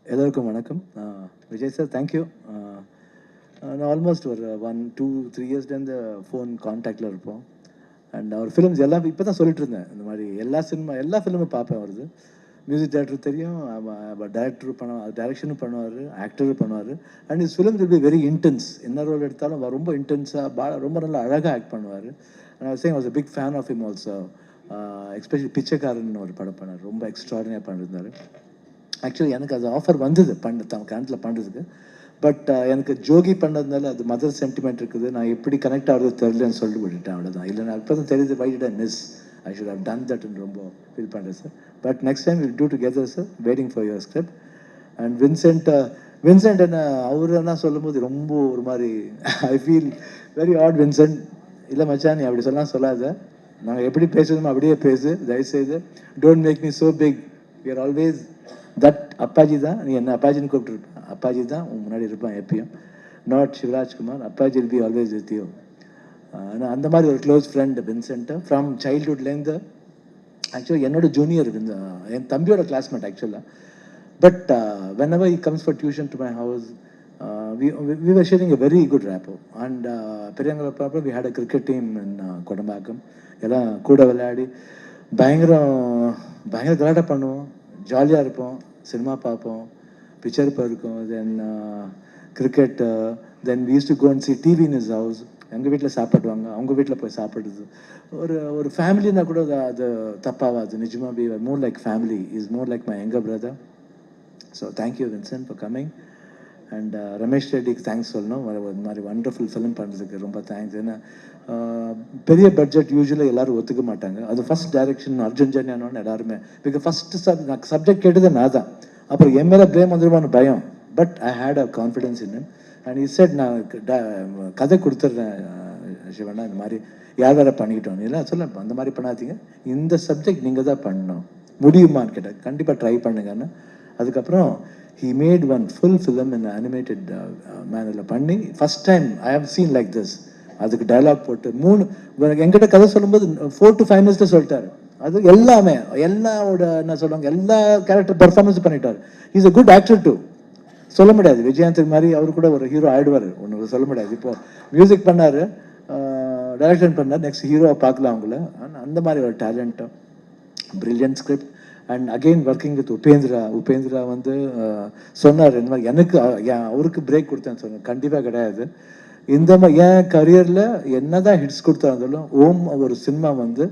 எல்லோருக்கும் வணக்கம். Vijay sir thank you. நான் ஆல்மோஸ்ட் ஒரு 1-2-3 இயர்ஸ்லேருந்து ஃபோன் கான்டாக்டில் இருப்போம். அண்ட் அவர் ஃபிலிம்ஸ் எல்லாம் இப்போ தான் சொல்லிட்டு இருந்தேன், இந்த மாதிரி எல்லா ஃபிலிமும் பார்ப்பேன். வருது மியூசிக் டைரக்டர் தெரியும், டைரக்டரும் பண்ணுவார், டைரக்ஷனும் பண்ணுவார், ஆக்டரும் பண்ணுவார். And is films will be very intense. என்ன ரோல் எடுத்தாலும் ரொம்ப இன்டென்ஸாக ரொம்ப நல்லா அழகாக ஆக்ட் பண்ணுவார். And I was a big fan of him also. Especially Pichaikkaran ஒரு படம் பண்ணார், ரொம்ப எக்ஸ்ட்ராடினரியாக பண்ணியிருந்தார். ஆக்சுவலி எனக்கு அது ஆஃபர் வந்தது தம் கணத்தில் பண்ணுறதுக்கு. பட் எனக்கு ஜோகி பண்ணதுனால அது மதர் சென்டிமெண்ட் இருக்குது, நான் எப்படி கனெக்ட் ஆகிறது தெரிலன்னு சொல்லிட்டு விட்டுட்டேன், அவ்வளோதான். இல்லை நான் இப்போ தான் தெரியுது, why did I miss, I should have done தட்னு ரொம்ப ஃபீல் பண்ணுறேன் sir. But next time will do together sir, waiting for your script. And Vincent என்ன அவர் என்ன சொல்லும் போது ரொம்ப ஒரு மாதிரி I feel very odd. Vincent இல்லை மச்சான், நீ அப்படி சொல்லாத, நாங்கள் எப்படி பேசுகிறோமோ அப்படியே பேசு, தயவுசெய்து don't make me so big. We are always that அப்பாஜி தான், நீ என்ன அப்பாஜின்னு கூப்பிட்டுருப்பேன், அப்பாஜி தான் உன் முன்னாடி இருப்பான் எப்பயும், not Shivarajkumar. Appaji will be always with you. ஆனால் அந்த மாதிரி ஒரு க்ளோஸ் ஃப்ரெண்ட் வின்சென்ட்டு ஃப்ரம் சைல்ட்ஹுட்லேருந்து. ஆக்சுவலி என்னோட ஜூனியர் என் தம்பியோட கிளாஸ்மேட் ஆக்சுவலாக. But whenever he comes for tuition to my house, we were sharing a very good rapport. And பெரியவங்களை பார்ப்போம், we had a cricket team in Kodambakkam. எல்லாம் கூட விளையாடி பயங்கர கலாட்டம் பண்ணுவோம், ஜாலியாக இருப்போம், சினிமா பார்ப்போம், பிக்சர் இருக்கும், then cricket, then we use to go and see TV in his house. எங்கள் வீட்டில் சாப்பிடுவாங்க, அவங்க வீட்டில் போய் சாப்பிடுறது. ஒரு ஃபேமிலின்னா கூட அது தப்பாகாது. நிஜமாக we are more like family, is more like my younger brother. So thank you Vincent for coming. And Ramesh ரெட்டிக்கு தேங்க்ஸ் சொல்லணும், இந்த மாதிரி வண்டர்ஃபுல் ஃபிலிம் பண்ணுறதுக்கு ரொம்ப தேங்க்ஸ். ஏன்னா பெரிய பட்ஜெட் யூஸ்வலாக எல்லோரும் ஒத்துக்க மாட்டாங்க. அது ஃபஸ்ட் டைரக்ஷன் அர்ஜுன் ஜன்யானோன்னு எல்லாருமே, பிகாஸ் ஃபஸ்ட்டு நான் சப்ஜெக்ட் கேட்டது நான் தான். அப்புறம் என் மேலே ப்ளேம் வந்துடுவான்னு பயம். But I had a confidence in him. And is set, நான் கதை கொடுத்துட்றேன் சிவண்ணா, இந்த மாதிரி யார் வேறு பண்ணிக்கிட்டோம் இல்லை சொல்ல, அந்த மாதிரி பண்ணாதீங்க, இந்த சப்ஜெக்ட் நீங்கள் தான் பண்ணணும், முடியுமான்னு கேட்டேன். கண்டிப்பாக ட்ரை பண்ணுங்கன்னு. அதுக்கப்புறம் he made one full film in animated mannerல பண்ணி, first time I have seen like this. அதுக்கு டைலாக் போட்டு எங்கிட்ட கதை சொல்லும்போது 4 to 5 minutes சொல்லிட்டாரு. அது எல்லாமே எல்லாவோட என்ன சொல்லுவாங்க, எல்லா கேரக்டர் பர்ஃபார்மன்ஸ் பண்ணிட்டார். Is a good actor too. சொல்ல முடியாது விஜயகாந்த் மாதிரி அவர் கூட ஒரு ஹீரோ ஆயிடுவார், ஒன்று சொல்ல முடியாது. இப்போ மியூசிக் பண்ணார், டைரக்ஷன் பண்ணார், நெக்ஸ்ட் ஹீரோவை பார்க்கலாம் அவங்கள. அந்த மாதிரி ஒரு டேலண்ட்டும், brilliant script. And again working with Upendra வந்து சொன்னார், இந்த மாதிரி எனக்கு அவருக்கு பிரேக் கொடுத்தேன்னு சொன்னார். கண்டிப்பாக கிடையாது. இந்த மாதிரி என் கரியரில் என்ன தான் ஹிட்ஸ் கொடுத்தாலும் ஓம் ஒரு சினிமா வந்து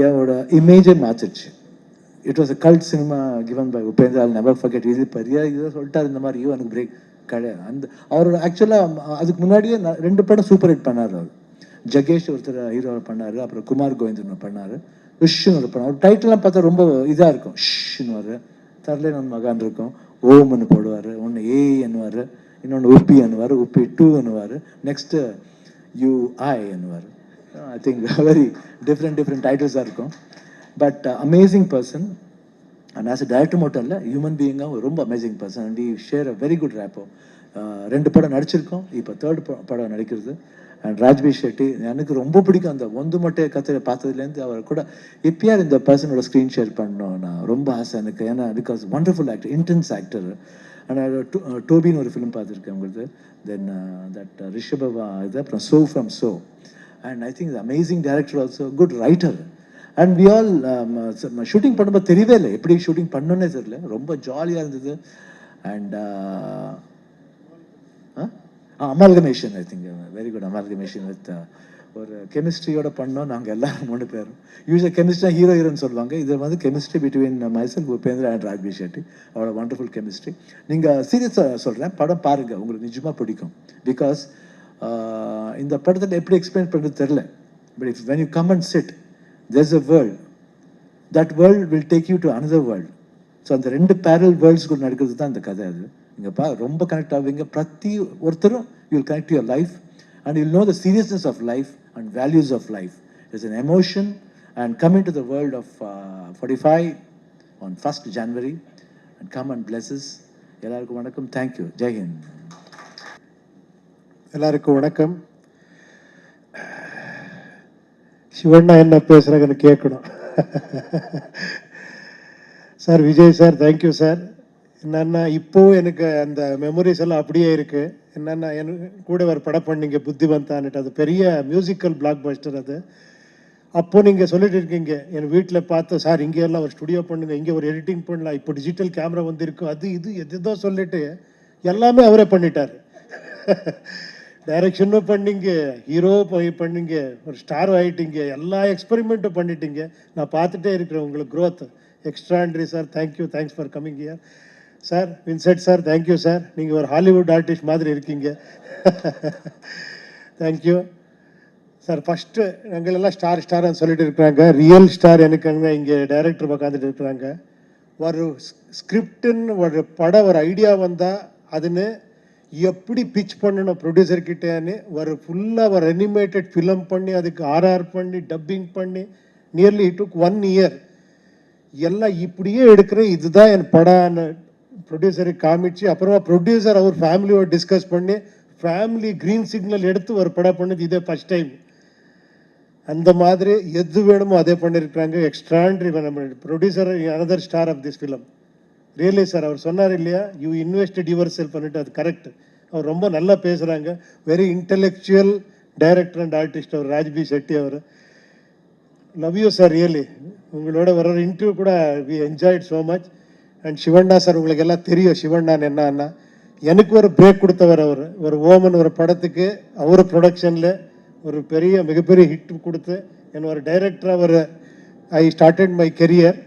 என்னோட இமேஜை மாற்றிடுச்சு. It was a cult cinema given by Upendra, I'll never forget. இது பெரிய இதை சொல்லிட்டார், இந்த மாதிரி எனக்கு பிரேக் கிடையாது. அந்த அவரோட ஆக்சுவலாக அதுக்கு முன்னாடியே 2 படம் சூப்பர் ஹிட் பண்ணார் அவர். ஜகேஷ் ஒருத்தர் ஹீரோ பண்ணார், அப்புறம் குமார் கோவிந்தன் பண்ணார், ஷின்னு ஒரு படம். அவர் டைட்டிலாம் பார்த்தா ரொம்ப இதாக இருக்கும், ஷின்னு வரு, தரலேன் ஒன்று மகான் இருக்கும், ஓம்னு போடுவார், ஒன்று ஏ என்னுவார், இன்னொன்று உப்பி என்னுவார், உப்பி 2 என்னுவார், நெக்ஸ்ட்டு யூஐ என்னுவார். ஐ திங்க் வெரி டிஃப்ரெண்ட் டைட்டில்ஸாக இருக்கும். But amazing person. And as a director மட்டும் இல்லை, ஹியூமன் பீயிங்காக ரொம்ப amazing person. And we share a very good rapport. 2 படம் நடிச்சிருக்கோம், இப்போ 3rd படம் நடிக்கிறது. அண்ட் ராஜ்பி ஷெட்டி எனக்கு ரொம்ப பிடிக்கும். அந்த ஒன்று மட்டை கத்திர பார்த்ததுலேருந்து அவர் கூட எப்பயார் இந்த பர்சனோட ஸ்க்ரீன் ஷேர் பண்ணணும் நான் ரொம்ப ஆசை எனக்கு. ஏன்னா because wonderful actor, intense actor. And டோபின்னு ஒரு ஃபிலிம் பார்த்துருக்கேன் உங்களுக்கு. தென் தட் ரிஷபவா இது, அப்புறம் Su from So. And I think amazing director, also good writer. And we all shooting பண்ணும்போது தெரியவே இல்லை, எப்படி ஷூட்டிங் பண்ணோன்னே தெரியல, ரொம்ப ஜாலியாக இருந்தது. And amalgamation, I think very good amalgamation with ஒரு கெமிஸ்ட்ரியோட பண்ணோம் நாங்கள் எல்லாரும் 3 பேரும். யூஸ்வலாக கெமிஸ்ட்ரி ஹீரோன்னு சொல்லுவாங்க, இது வந்து chemistry between myself, Upendra and Raj B Shetty. அவரோட வண்டர்ஃபுல் கெமிஸ்ட்ரி. நீங்கள் சீரியஸாக சொல்கிறேன், படம் பாருங்கள், உங்களுக்கு நிஜமாக பிடிக்கும். பிகாஸ் இந்த படத்தில் எப்படி எக்ஸ்பிளைன் பண்ணுறது தெரில. But if when you come and chit, there's a world, that world will take you to another world. So அந்த 2 பேரல் வேர்ல்ட்ஸ்குள்ள நடக்கிறது தான் இந்த கதை. அது நீங்கள் ரொம்ப கனெக்ட் ஆவீங்க, பிரதி ஒருத்தரும் you will connect your life and you know the seriousness of life and values of life. It's an emotion and come into the world of 45 on 1st January and come and bless us. எல்லாருக்கும் வணக்கம், thank you, Jai Hind. எல்லாருக்கும் வணக்கம். சிவண்ணா என்ன பேசுகிறாங்கன்னு கேட்கணும். Sir Vijay sir, thank you sir. என்னன்னா இப்போ எனக்கு அந்த மெமரிஸ் எல்லாம் அப்படியே இருக்கு. என்னன்னா எனக்கு கூட ஒரு படம் பண்ணீங்க புத்திவந்தான்ட்டு, அது பெரிய மியூசிக்கல் பிளாக் பஸ்டர் அது. அப்போ நீங்கள் சொல்லிட்டு இருக்கீங்க என் வீட்டில் பார்த்து, சார் இங்கே எல்லாம் ஒரு ஸ்டுடியோ பண்ணுங்க, இங்கே ஒரு எடிட்டிங் பண்ணலாம், இப்போ டிஜிட்டல் கேமரா வந்திருக்கு, அது இது எதுதோ சொல்லிட்டு எல்லாமே அவரே பண்ணிட்டார். டைரக்ஷனும் பண்ணீங்க, ஹீரோ போய் பண்ணீங்க, ஒரு ஸ்டார் ஆகிட்டீங்க, எல்லா எக்ஸ்பெரிமெண்ட்டும் பண்ணிட்டீங்க. நான் பார்த்துட்டே இருக்கிறேன் உங்களுக்கு growth extraordinary sir. Thank you, thanks for coming here sir. Vincent sir, thank you sir, நீங்கள் ஒரு ஹாலிவுட் ஆர்டிஸ்ட் மாதிரி இருக்கீங்க. Thank you sir. ஃபஸ்ட்டு எங்களெல்லாம் ஸ்டார்னு சொல்லிட்டு இருக்கிறாங்க, ரியல் ஸ்டார் எனக்கு அங்கே இங்கே டைரக்டர் உட்காந்துட்டு இருக்கிறாங்க. ஒரு ஸ்கிரிப்டுன்னு ஒரு படம் ஒரு ஐடியா வந்தால் அதுன்னு எப்படி பிச் பண்ணணும் ப்ரொடியூசர்கிட்டேன்னு ஒரு ஃபுல்லாக ஒரு அனிமேட்டட் ஃபிலம் பண்ணி அதுக்கு ஆர்ஆர் பண்ணி டப்பிங் பண்ணி நியர்லி இட் டுக் 1 இயர். எல்லாம் இப்படியே எடுக்கிறேன், இதுதான் என் படம்னு ப்ரொடியூசருக்கு காமிச்சு, அப்புறமா ப்ரொடியூசர் அவர் ஃபேமிலியோட டிஸ்கஸ் பண்ணி ஃபேமிலி க்ரீன் சிக்னல் எடுத்து ஒரு படம் பண்ணது இதே ஃபஸ்ட் டைம். அந்த மாதிரி எது வேணுமோ அதே பண்ணியிருக்கிறாங்க. எக்ஸ்ட்ராண்ட்ரி. நம்ம producer another star of this film. Really sir, அவர் சொன்னார் இல்லையா, யூ இன்வெஸ்டட் யுவர் செல்ஃப் பண்ணிட்டு, அது கரெக்ட். அவர் ரொம்ப நல்லா பேசுகிறாங்க. Very intellectual director and artist our Raj B Shetty. Our love you sir. Really உங்களோட வர இன்டர்வியூ கூட we enjoyed so much. And Shivanna sir, உங்களுக்கு எல்லாம் தெரியும் சிவண்ணான்னு என்னன்னா, எனக்கு ஒரு பிரேக் கொடுத்தவர் அவர். ஒரு ஓமன் ஒரு படத்துக்கு அவர் ப்ரொடக்ஷனில் ஒரு பெரிய மிகப்பெரிய ஹிட் கொடுத்து என்ன ஒரு டைரக்டராக ஒரு I started my career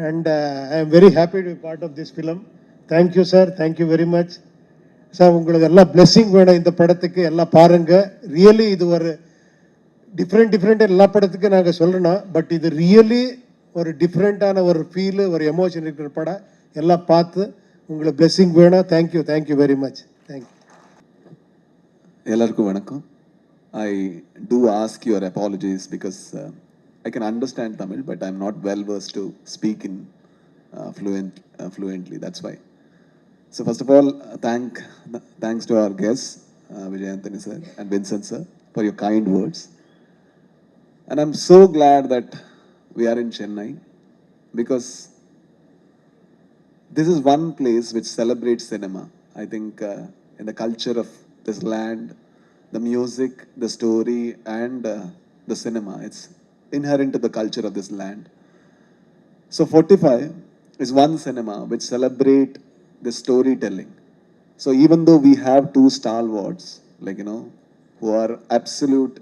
and I am very happy to be part of this film. Thank you sir, thank you very much sir. உங்களுக்கு எல்லாம் பிளெஸ்ஸிங் வேணும் இந்த படத்துக்கு. எல்லாம் பாருங்கள். ரியலி இது ஒரு டிஃப்ரெண்ட் எல்லா படத்துக்கும் நாங்கள் சொல்லணும், பட் இது ரியலி ஒரு டிஃப்ரெண்ட்டான ஒரு ஃபீலு, ஒரு எமோஷன் இருக்கிற படம். எல்லாம் பார்த்து உங்களுக்கு பிளெஸ்ஸிங் வேணும். Thank you, thank you very much. Thank you. எல்லாருக்கும் வணக்கம். I do ask your apologies because I can understand Tamil, but I'm not well versed to speak in fluently. That's why. So first of all, thanks to our guests, Vijay Anthony sir and Vincent sir, for your kind words. And I'm so glad that we are in Chennai because this is one place which celebrates cinema. I think in the culture of this land, the music, the story, and the cinema, it's inherent to the culture of this land. So 45 is one cinema which celebrate the storytelling. So even though we have two stalwarts, like, who are absolute,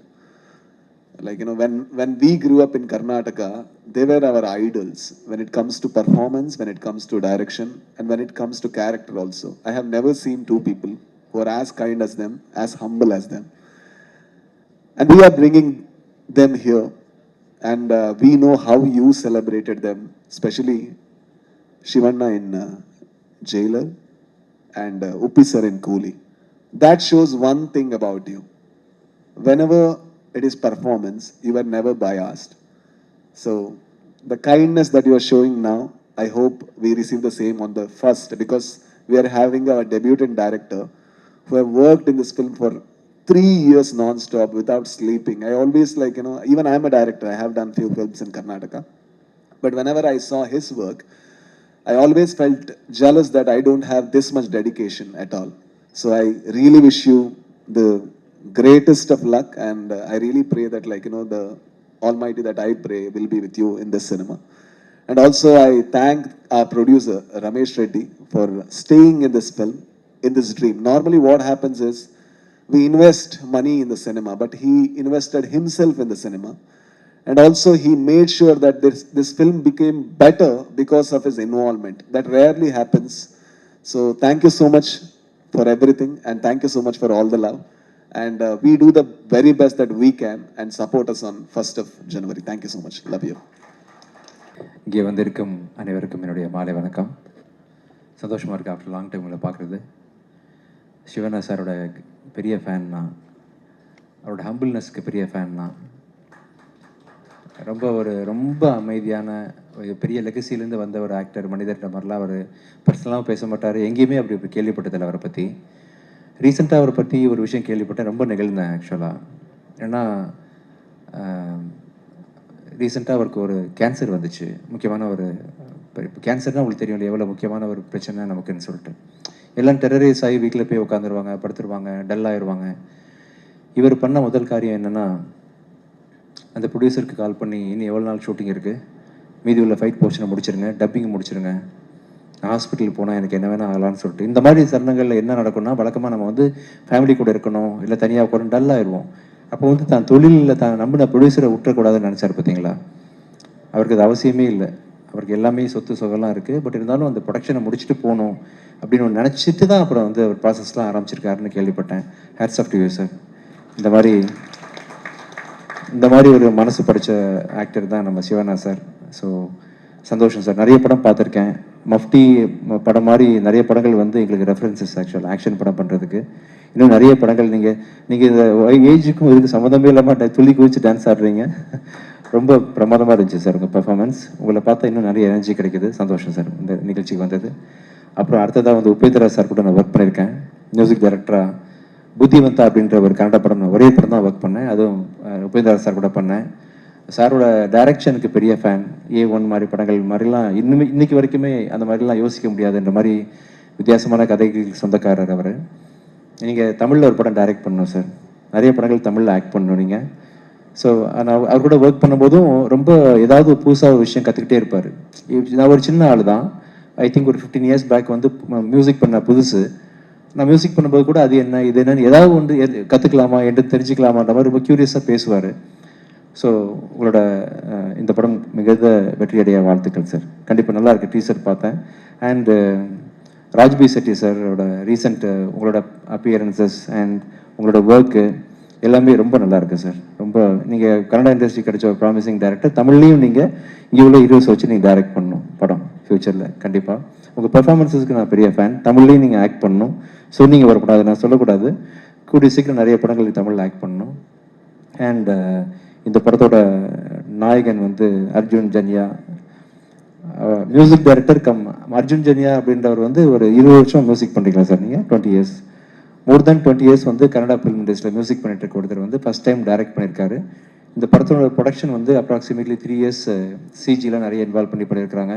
like, when we grew up in Karnataka, they were our idols when it comes to performance, when it comes to direction, and when it comes to character also. I have never seen two people who are as kind as them, as humble as them. And we are bringing them here. And we know how you celebrated them, especially Shivanna in Jailer and Uppi sir in Coolie. That shows one thing about you. Whenever it is performance, you were never biased. So the kindness that you are showing now, I hope we receive the same on the first, because we are having our debutant director who have worked in this film for 3 years non-stop without sleeping. I always even I am a director, I have done few films in Karnataka. But whenever I saw his work, I always felt jealous that I don't have this much dedication at all. So I really wish you the greatest of luck, and I really pray that the Almighty that I pray will be with you in this cinema. And also I thank our producer Ramesh Reddy for staying in this film, in this dream. Normally what happens is we invest money in the cinema, but he invested himself in the cinema. And also he made sure that this film became better because of his involvement. That rarely happens. So thank you so much for everything, and thank you so much for all the love. And we do the very best that we can, and support us on 1st of January. Thank you so much. Love you. இங்கே வந்திருக்கும் அனைவருக்கும் என்னுடைய மாலை வணக்கம். சந்தோஷமாக இருக்குது after long time உங்களை பார்க்குறது. சிவண்ணா சாரோட பெரிய ஃபேன் நான். அவரோட ஹம்பிள்னஸ்க்கு பெரிய ஃபேன் நான். ரொம்ப அமைதியான பெரிய லெகசிலேருந்து வந்த ஒரு ஆக்டர், மனிதர்கிட்ட மாதிரிலாம் அவர் பர்சனலாகவும் பேச மாட்டார். எங்கேயுமே அப்படி கேள்விப்பட்டதில்லை அவரை பற்றி. ரீசெண்டாக அவரை பற்றி ஒரு விஷயம் கேள்விப்பட்டேன், ரொம்ப நிகழ்ந்தேன் ஆக்சுவலாக. ஏன்னா ரீசெண்டாக அவருக்கு ஒரு கேன்சர் வந்துச்சு, முக்கியமான ஒரு இப்போ கேன்சர்னால் உங்களுக்கு தெரியும் எவ்வளோ முக்கியமான ஒரு பிரச்சனை நமக்குன்னு சொல்லிட்டு எல்லாம் டெரரைஸ் ஆகி வீட்டில் போய் உட்காந்துருவாங்க, படுத்துருவாங்க, டல் ஆயிடுவாங்க. இவர் பண்ண முதல் காரியம் என்னென்னா, அந்த ப்ரொடியூசருக்கு கால் பண்ணி இன்னும் எவ்வளோ நாள் ஷூட்டிங் இருக்குது, மீதி உள்ள ஃபைட் போர்ஷனை முடிச்சிருங்க, டப்பிங் முடிச்சிருங்க, ஹாஸ்பிட்டலுக்கு போனால் எனக்கு என்ன வேணால் ஆகலான்னு சொல்லிட்டு. இந்த மாதிரி தருணங்களில் என்ன நடக்கும்னா, வழக்கமாக நம்ம வந்து ஃபேமிலி கூட இருக்கணும், இல்லை தனியாக உட்காந்து டல் ஆயிடுவோம். அப்போ வந்து தான் தொழிலில் தான் நம்பின ப்ரொடியூசரை விட்டுறக்கூடாதுன்னு நினச்சார் பார்த்தீங்களா. அவருக்கு அது அவசியமே இல்லை, அவருக்கு எல்லாமே சொத்து சொகெல்லாம் இருக்குது. பட் இருந்தாலும் அந்த ப்ரொடக்ஷனை முடிச்சுட்டு போகணும் அப்படின்னு ஒன்று நினச்சிட்டு தான் அப்புறம் வந்து அவர் ப்ராசஸ்லாம் ஆரம்பிச்சிருக்காருன்னு கேள்விப்பட்டேன். Hats off to you sir. இந்த மாதிரி ஒரு மனசு படித்த ஆக்டர் தான் நம்ம சிவனா சார். ஸோ சந்தோஷம் சார். நிறைய படம் பார்த்துருக்கேன். மஃப்டி படம் மாதிரி நிறைய படங்கள் வந்து எங்களுக்கு ரெஃபரன்சஸ் ஆக்ஷன் படம் பண்ணுறதுக்கு. இன்னும் நிறைய படங்கள் நீங்கள் இந்த ஏஜுக்கும் இதுக்கு சம்மந்தமே இல்லாமல் துள்ளி குதிச்சு டான்ஸ் ஆடுறீங்க. ரொம்ப பிரமாதமாக இருந்துச்சு சார் உங்கள் பெர்ஃபார்மன்ஸ். உங்களை பார்த்தா இன்னும் நிறைய எனர்ஜி கிடைக்குது. சந்தோஷம் சார் இந்த நிகழ்ச்சிக்கு வந்தது. அப்புறம் அடுத்ததாக வந்து உபேந்திரா சார் கூட நான் ஒர்க் பண்ணியிருக்கேன் மியூசிக் டைரக்டராக. புத்திவந்தா அப்படின்ற ஒரு கன்னட படம் நான் ஒரே படம் தான் ஒர்க் பண்ணேன். அதுவும் உபேந்திரா சார் கூட பண்ணேன். சாரோட டைரக்ஷனுக்கு பெரிய ஃபேன். A1 மாதிரி படங்கள் மாதிரிலாம் இன்னைக்கு வரைக்குமே அந்த மாதிரிலாம் யோசிக்க முடியாதுன்ற மாதிரி வித்தியாசமான கதைக்கு சொந்தக்காரர் அவர். நீங்கள் தமிழில் ஒரு படம் டைரக்ட் பண்ணணும் சார். நிறைய படங்கள் தமிழில் ஆக்ட் பண்ணணும் நீங்கள். ஸோ நான் அவர் கூட ஒர்க் பண்ணும்போதும் ரொம்ப ஏதாவது புதுசாக ஒரு விஷயம் கற்றுக்கிட்டே இருப்பார். நான் ஒரு சின்ன ஆள் தான். ஐ திங்க் ஒரு 15 years பேக் வந்து மியூசிக் பண்ண புதுசு. நான் மியூசிக் பண்ணும்போது கூட அது என்ன இது என்னன்னு ஏதாவது ஒன்று கற்றுக்கலாமா என்று தெரிஞ்சுக்கலாமான்ற மாதிரி ரொம்ப க்யூரியஸாக பேசுவார். ஸோ உங்களோட இந்த படம் மிகுந்த வெற்றியடைய வாழ்த்துக்கள் சார். கண்டிப்பாக நல்லா இருக்குது. டீசர் பார்த்தேன். அண்டு ராஜ்பி செட்டி சாரோட ரீசெண்ட் உங்களோட அப்பியரன்சஸ் அண்ட் உங்களோட ஒர்க்கு எல்லாமே ரொம்ப நல்லா இருக்குது சார். ரொம்ப நீங்கள் கன்னடா இண்டஸ்ட்ரி கிடைச்ச ஒரு ப்ராமிசிங் டைரக்டர். தமிழ்லையும் நீங்கள் இங்கே உள்ள ஹீரோஸ் வச்சு நீங்கள் டைரக்ட் பண்ணணும் படம் ஃப்யூச்சரில். கண்டிப்பாக உங்கள் பெர்ஃபார்மன்ஸஸ்க்கு நான் பெரிய ஃபேன். தமிழ்லையும் நீங்கள் ஆக்ட் பண்ணணும். சொன்னீங்க வரக்கூடாது, நான் சொல்லக்கூடாது. கூடிய சீக்கிரம் நிறைய படங்கள் தமிழில் ஆக்ட் பண்ணணும். அண்ட் இந்த படத்தோட நாயகன் வந்து Arjun Janya, music director cum Arjun Janya அப்படின்றவர் வந்து ஒரு 20 வருஷம் மியூசிக் பண்ணுறீங்களா சார் நீங்கள்? 20 years, மோர் தென் 20 years வந்து கன்னடா ஃபிலிம் இண்டஸ்ட்ரியில் மியூசிக் பண்ணிட்டு இருக்க ஒருத்தர் வந்து ஃபஸ்ட் டைம் டைரக்ட் பண்ணியிருக்காரு. இந்த படத்தோட ப்ரொடக்ஷன் வந்து அப்ராக்சிமேட்லி 3 years சிஜிலாம் நிறைய இன்வால்வ் பண்ணியிருக்காங்க.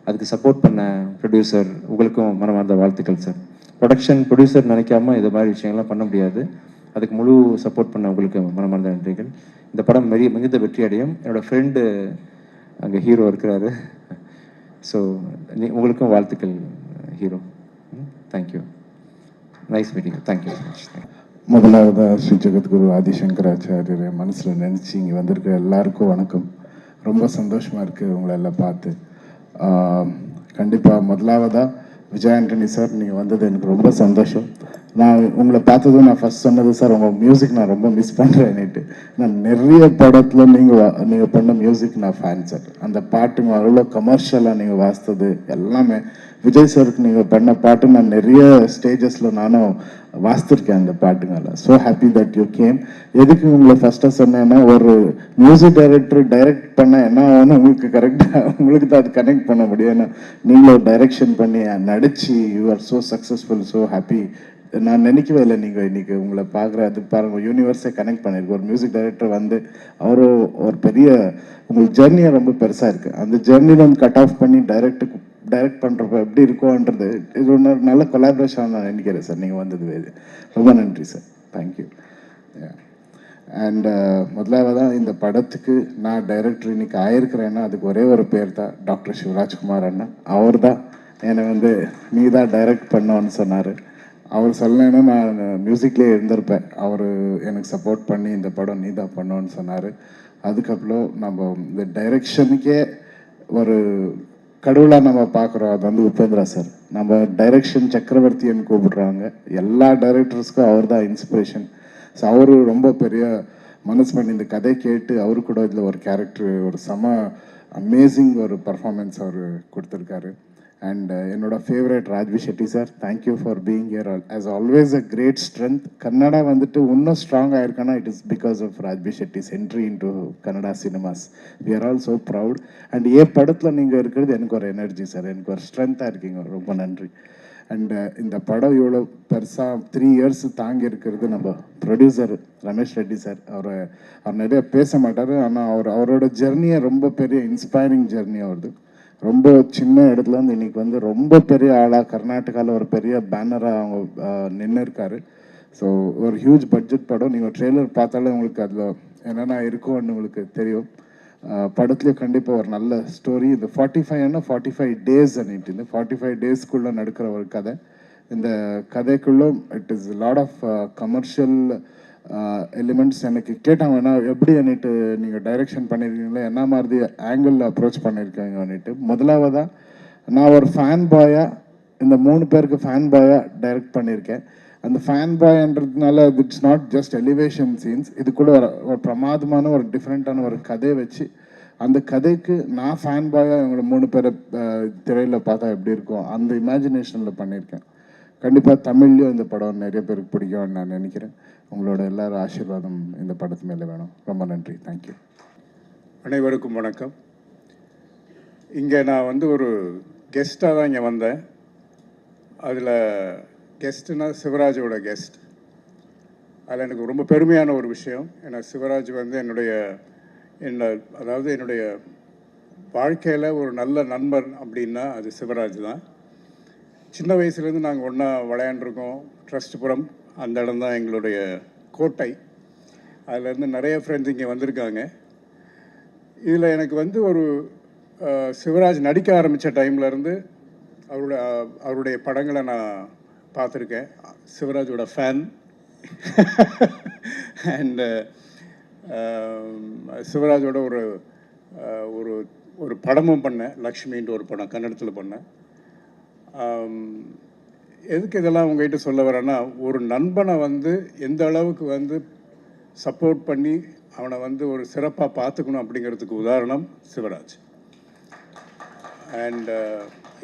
அதுக்கு சப்போர்ட் பண்ண ப்ரொடியூசர் உங்களுக்கும் மனமார்ந்த வாழ்த்துக்கள் சார். ப்ரொடியூசர் நினைக்காம இது மாதிரி விஷயங்கள்லாம் பண்ண முடியாது. அதுக்கு முழு சப்போர்ட் பண்ண உங்களுக்கு மனமார்ந்த நன்றிகள். இந்த படம் மிகுந்த வெற்றி அடையும். என்னோடய ஃப்ரெண்டு அங்கே ஹீரோ இருக்கிறாரு. ஸோ உங்களுக்கும் வாழ்த்துக்கள் hero. Thank you. Nice meeting. Thank you so much. முதலாவதாக ஸ்ரீ ஜெகத்குரு ஆதிசங்கராச்சாரியரை மனசில் நினச்சி இங்கே வந்திருக்க எல்லாருக்கும் வணக்கம். ரொம்ப சந்தோஷமாக இருக்குது உங்களை எல்லாம் பார்த்து. கண்டிப்பாக முதலாவதாக விஜய் ஆண்டனி சார், நீங்கள் வந்தது எனக்கு ரொம்ப சந்தோஷம். நான் உங்களை பார்த்ததும் நான் ஃபஸ்ட் சொன்னது சார், உங்கள் மியூசிக் நான் ரொம்ப மிஸ் பண்ணுறேன்னுட்டு. நான் நிறைய படத்தில் நீங்கள் பண்ண மியூசிக் நான் ஃபேன் சார். அந்த பாட்டுங்க அவ்வளோ கமர்ஷியலாக நீங்கள் வாசித்தது எல்லாமே. விஜய் சாருக்கு நீங்கள் பண்ண பாட்டு நான் நிறைய ஸ்டேஜஸில் நானும் வாசித்திருக்கேன் அந்த பாட்டுங்கெல்லாம். So happy that you came. எதுக்கு உங்களை ஃபஸ்ட்டாக சொன்னேன்னா, ஒரு மியூசிக் டைரக்டர் டைரக்ட் பண்ண என்ன ஆகும்னு உங்களுக்கு கரெக்டாக உங்களுக்கு தான் அது கனெக்ட் பண்ண முடியும். ஏன்னா நீங்களும் டைரக்ஷன் பண்ணி நடிச்சு you are so successful. So happy. நான் நினைக்கவே இல்லை நீங்கள் இன்றைக்கி உங்களை பார்க்குறது பாருங்கள், யூனிவர்ஸே கனெக்ட் பண்ணியிருக்கு. ஒரு மியூசிக் டைரக்டர் வந்து அவரும் ஒரு பெரிய உங்களுக்கு ஜெர்னியாக ரொம்ப பெருசாக இருக்குது. அந்த ஜெர்னியில் வந்து கட் ஆஃப் பண்ணி டைரக்ட் பண்ணுறப்ப எப்படி இருக்கோன்றது இது ஒன்று நல்ல கொலாபரேஷன் நான் நினைக்கிறேன் சார். நீங்கள் வந்தது ரொம்ப நன்றி சார். தேங்க்யூ. அண்ட் முதலாவதாக இந்த படத்துக்கு நான் டைரக்டர் இன்னைக்கு ஆயிருக்கிறேன்னா அதுக்கு ஒரே ஒரு பேர் தான், டாக்டர் சிவராஜ்குமார் அண்ணா. அவர் தான் என்னை வந்து நீ தான் டைரக்ட் பண்ணோன்னு சொன்னார். அவர் சொல்லலைன்னா நான் மியூசிக்லேயே இருந்திருப்பேன். அவர் எனக்கு சப்போர்ட் பண்ணி இந்த படம் நீ தான் பண்ணோன்னு சொன்னார். அதுக்கப்புறம் நம்ம இந்த டைரக்ஷனுக்கே ஒரு கடவுளாக நம்ம பார்க்குறோம். அது வந்து உபேந்திரா சார். நம்ம டைரக்ஷன் சக்கரவர்த்தின்னு கூப்பிடுறாங்க. எல்லா டைரக்டர்ஸ்க்கும் அவர் தான் இன்ஸ்பிரேஷன். ஸோ அவரு ரொம்ப பெரிய மனசு பண்ணி இந்த கதை கேட்டு அவரு கூட இதில் ஒரு கேரக்டர் ஒரு அமேசிங் ஒரு பர்ஃபார்மன்ஸ் அவர் கொடுத்துருக்காரு. அண்ட் என்னோட favourite Raj B Shetty sir, thank you for being here. As always a great strength. Kannada வந்துட்டு இன்னும் ஸ்ட்ராங்காக இருக்குன்னா it is because of Raj B Shetty's entry in to Kannada cinemas. We are all so proud. And படத்தில் நீங்கள் இருக்கிறது எனக்கு ஒரு எனர்ஜி சார், எனக்கு ஒரு ஸ்ட்ரென்த்தாக இருக்கீங்க. ரொம்ப நன்றி. அண்ட் இந்த படம் இவ்வளோ பெருசாக 3 years தாங்கி இருக்கிறது நம்ம ப்ரொடியூசர் ரமேஷ் ரெட்டி சார். அவர் நிறைய பேச மாட்டார், ஆனால் அவரோட ஜெர்னியை ரொம்ப பெரிய இன்ஸ்பைரிங் ஜெர்னி அவரது. ரொம்ப சின்ன இடத்துல இருந்து இன்னைக்கு வந்து ரொம்ப பெரிய ஆளாக கர்நாடகாவில் ஒரு பெரிய பேனராக அவங்க நின்று இருக்காரு. ஸோ ஒரு ஹியூஜ் பட்ஜெட் படம். நீங்கள் ட்ரெய்லர் பார்த்தாலே உங்களுக்கு அதில் என்னென்ன இருக்கும்னு உங்களுக்கு தெரியும். படத்துலேயே கண்டிப்பாக ஒரு நல்ல ஸ்டோரி. இந்த 45 டேஸ் அன்னிட்டு இந்த 45 டேஸ்க்குள்ளே நடக்கிற ஒரு கதை. இந்த கதைக்குள்ளே it is lot of commercial elements. எனக்கு கேட்டாங்கன்னா எப்படி அன்னிட்டு நீங்கள் டைரெக்ஷன் பண்ணியிருக்கீங்களா, என்ன மாதிரி ஆங்கிளில் அப்ரோச் பண்ணியிருக்கீங்க அன்னிட்டு. முதலாவதாக நான் ஒரு ஃபேன் பாயாக இந்த 3 பேருக்கு ஃபேன் பாயாக டைரக்ட் பண்ணியிருக்கேன். அந்த ஃபேன் பாய்ன்றதுனால it's not just elevation scenes, இது கூட ஒரு பிரமாதமான ஒரு டிஃப்ரெண்ட்டான ஒரு கதையை வச்சு அந்த கதைக்கு நான் ஃபேன் பாயாக இவங்களோட 3 பேரை திரையில் பார்த்தா எப்படி இருக்கும் அந்த இமேஜினேஷனில் பண்ணியிருக்கேன். கண்டிப்பாக தமிழ்லேயும் இந்த படம் நிறைய பேருக்கு பிடிக்கும்னு நான் நினைக்கிறேன். உங்களோட எல்லாரும் ஆசீர்வாதம் இந்த படத்து மேலே வேணும். ரொம்ப நன்றி. தேங்க்யூ. அனைவருக்கும் வணக்கம். இங்கே நான் வந்து ஒரு கெஸ்ட்டாக தான் இங்கே வந்தேன். அதில் கெஸ்ட்டுனா சிவராஜோட கெஸ்ட். அதில் எனக்கு ரொம்ப பெருமையான ஒரு விஷயம். ஏன்னா சிவராஜ் வந்து என்னுடைய வாழ்க்கையில் ஒரு நல்ல நண்பர் அப்படின்னா அது சிவராஜ் தான். சின்ன வயசுலேருந்து நாங்கள் ஒன்றா விளையாண்டுருக்கோம். ட்ரஸ்ட்புரம் அந்த இடம் தான் எங்களுடைய கோட்டை. அதிலேருந்து நிறைய ஃப்ரெண்ட்ஸ் இங்கே வந்திருக்காங்க. இதில் எனக்கு வந்து ஒரு சிவராஜ் நடிக்க ஆரம்பித்த டைம்லேருந்து அவருடைய படங்களை நான் பார்த்துருக்கேன். சிவராஜோட ஃபேன். அண்டு சிவராஜோட ஒரு ஒரு படமும் பண்ணேன். லக்ஷ்மின்ற ஒரு படம் கன்னடத்தில் பண்ணேன். எதுக்கு இதெல்லாம் உங்ககிட்ட சொல்ல வரேன்னா, ஒரு நண்பனை வந்து எந்த அளவுக்கு வந்து சப்போர்ட் பண்ணி அவனை வந்து ஒரு சிறப்பாக பார்த்துக்கணும் அப்படிங்கிறதுக்கு உதாரணம் சிவராஜ். அண்ட்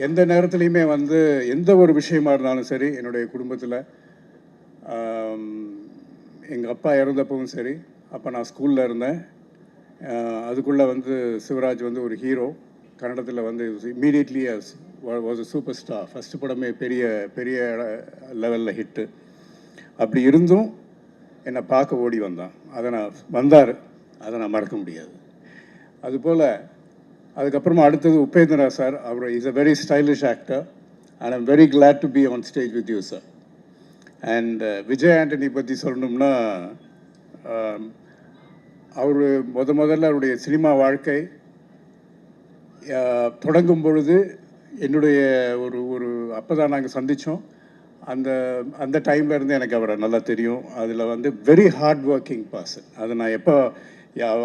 எந்த நேரத்துலையுமே வந்து எந்த ஒரு விஷயமா இருந்தாலும் சரி, என்னுடைய குடும்பத்தில் எங்கள் அப்பா இறந்தப்பவும் சரி, அப்போ நான் ஸ்கூலில் இருந்தேன். அதுக்குள்ளே வந்து சிவராஜ் வந்து ஒரு ஹீரோ. கன்னடத்தில் வந்து immediately was a super star. First படமே பெரிய பெரிய லெவலில் ஹிட்டு. அப்படி இருந்தும் என்னை பார்க்க ஓடி வந்தான். வந்தார். அதை நான் மறக்க முடியாது. அதுபோல் அதுக்கப்புறமா அடுத்தது உபேந்திரா சார். அவர் is a very stylish actor and I'm very glad to be on stage with you sir. And Vijay Antony பற்றி சொல்லணும்னா, அவர் முதல்ல அவருடைய சினிமா வாழ்க்கை தொடங்கும் பொழுது என்னுடைய ஒரு அப்போ தான் நாங்கள் சந்தித்தோம். அந்த டைமில் இருந்து எனக்கு அவரை நல்லா தெரியும். அதில் வந்து வெரி ஹார்ட் ஒர்க்கிங் பர்சன். அது நான்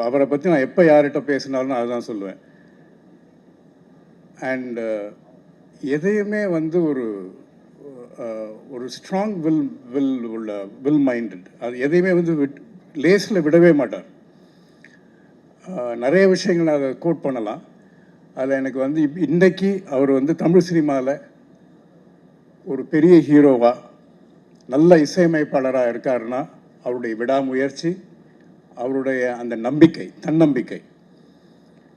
அவரை பற்றி நான் எப்போ யார்கிட்ட பேசினாலும் அதுதான் சொல்லுவேன். அண்ட் எதையுமே வந்து ஒரு ஸ்ட்ராங் வில் மைண்டட். அது எதையுமே வந்து லேஸில் விடவே மாட்டார். நிறைய விஷயங்கள் அதை கோட் பண்ணலாம். அதில் எனக்கு வந்து இன்றைக்கி அவர் வந்து தமிழ் சினிமாவில் ஒரு பெரிய ஹீரோவாக நல்ல இசையமைப்பாளராக இருக்காருன்னா அவருடைய விடாமுயற்சி, அவருடைய அந்த நம்பிக்கை, தன்னம்பிக்கை.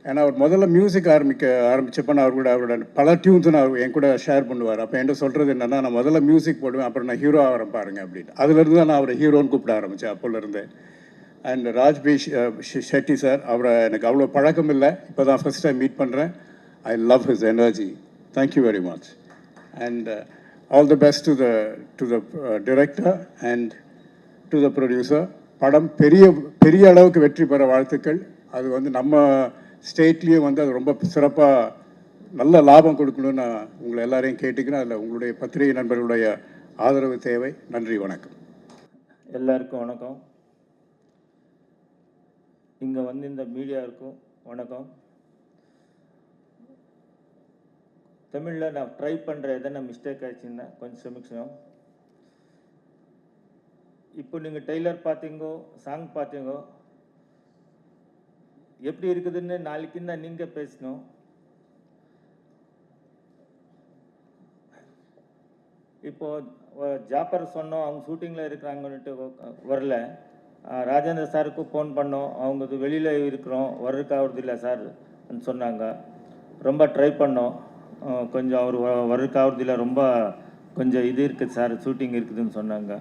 ஏன்னா அவர் முதல்ல மியூசிக் ஆரம்பித்தப்போ நான் அவரோட பல டியூன்ஸ் நான் என் கூட ஷேர் பண்ணுவார். அப்போ என்கிட்ட சொல்கிறது என்னென்னா, நான் முதல்ல மியூசிக் போடுவேன், அப்புறம் நான் ஹீரோ ஆகிறேன் பாருங்க அப்படின்னு. அதுலேருந்து தான் நான் அவரை ஹீரோன்னு கூப்பிட ஆரம்பித்தேன் அப்போலேருந்தே. அண்ட் ராஜ்பி ஷெட்டி சார், அவரை எனக்கு அவ்வளோ பழக்கம் இல்லை, இப்போ தான் ஃபஸ்ட் டைம் மீட் பண்ணுறேன். I love his energy. Thank you very much. And all the best to the director and to the producer. படம் பெரிய அளவுக்கு வெற்றி பெற வாழ்த்துக்கள். அது வந்து நம்ம ஸ்டேட்லேயும் வந்து அது ரொம்ப சிறப்பாக நல்ல லாபம் கொடுக்கணும்னு நான் உங்களை எல்லாரையும் கேட்டுக்கிறேன். அதில் உங்களுடைய பத்திரிகை நண்பர்களுடைய ஆதரவு தேவை. நன்றி, வணக்கம். எல்லாருக்கும் வணக்கம். இங்கே வந்து இந்த மீடியாவுக்கும் வணக்கம். தமிழில் நான் ட்ரை பண்ணுற எதனா மிஸ்டேக் ஆயிடுச்சுன்னா கொஞ்சம் சமிக்கணும். இப்போ நீங்கள் டெய்லர் பார்த்தீங்கோ, சாங் பார்த்தீங்கோ, எப்படி இருக்குதுன்னு நாளைக்கு தான் நீங்கள் பேசணும். இப்போது ஜாப்பர் சொன்னோம், அவங்க ஷூட்டிங்கில் இருக்கிறாங்கன்னுட்டு வரல. ராஜேந்திர சாருக்கு ஃபோன் பண்ணோம், அவங்க வெளியில் இருக்கிறோம், வர்றதுக்காகிறது இல்லை சார் சொன்னாங்க. ரொம்ப ட்ரை பண்ணோம், கொஞ்சம் அவர் வர்றதுக்காகிறது இல்லை, ரொம்ப கொஞ்சம் இது இருக்குது சார், ஷூட்டிங் இருக்குதுன்னு சொன்னாங்க.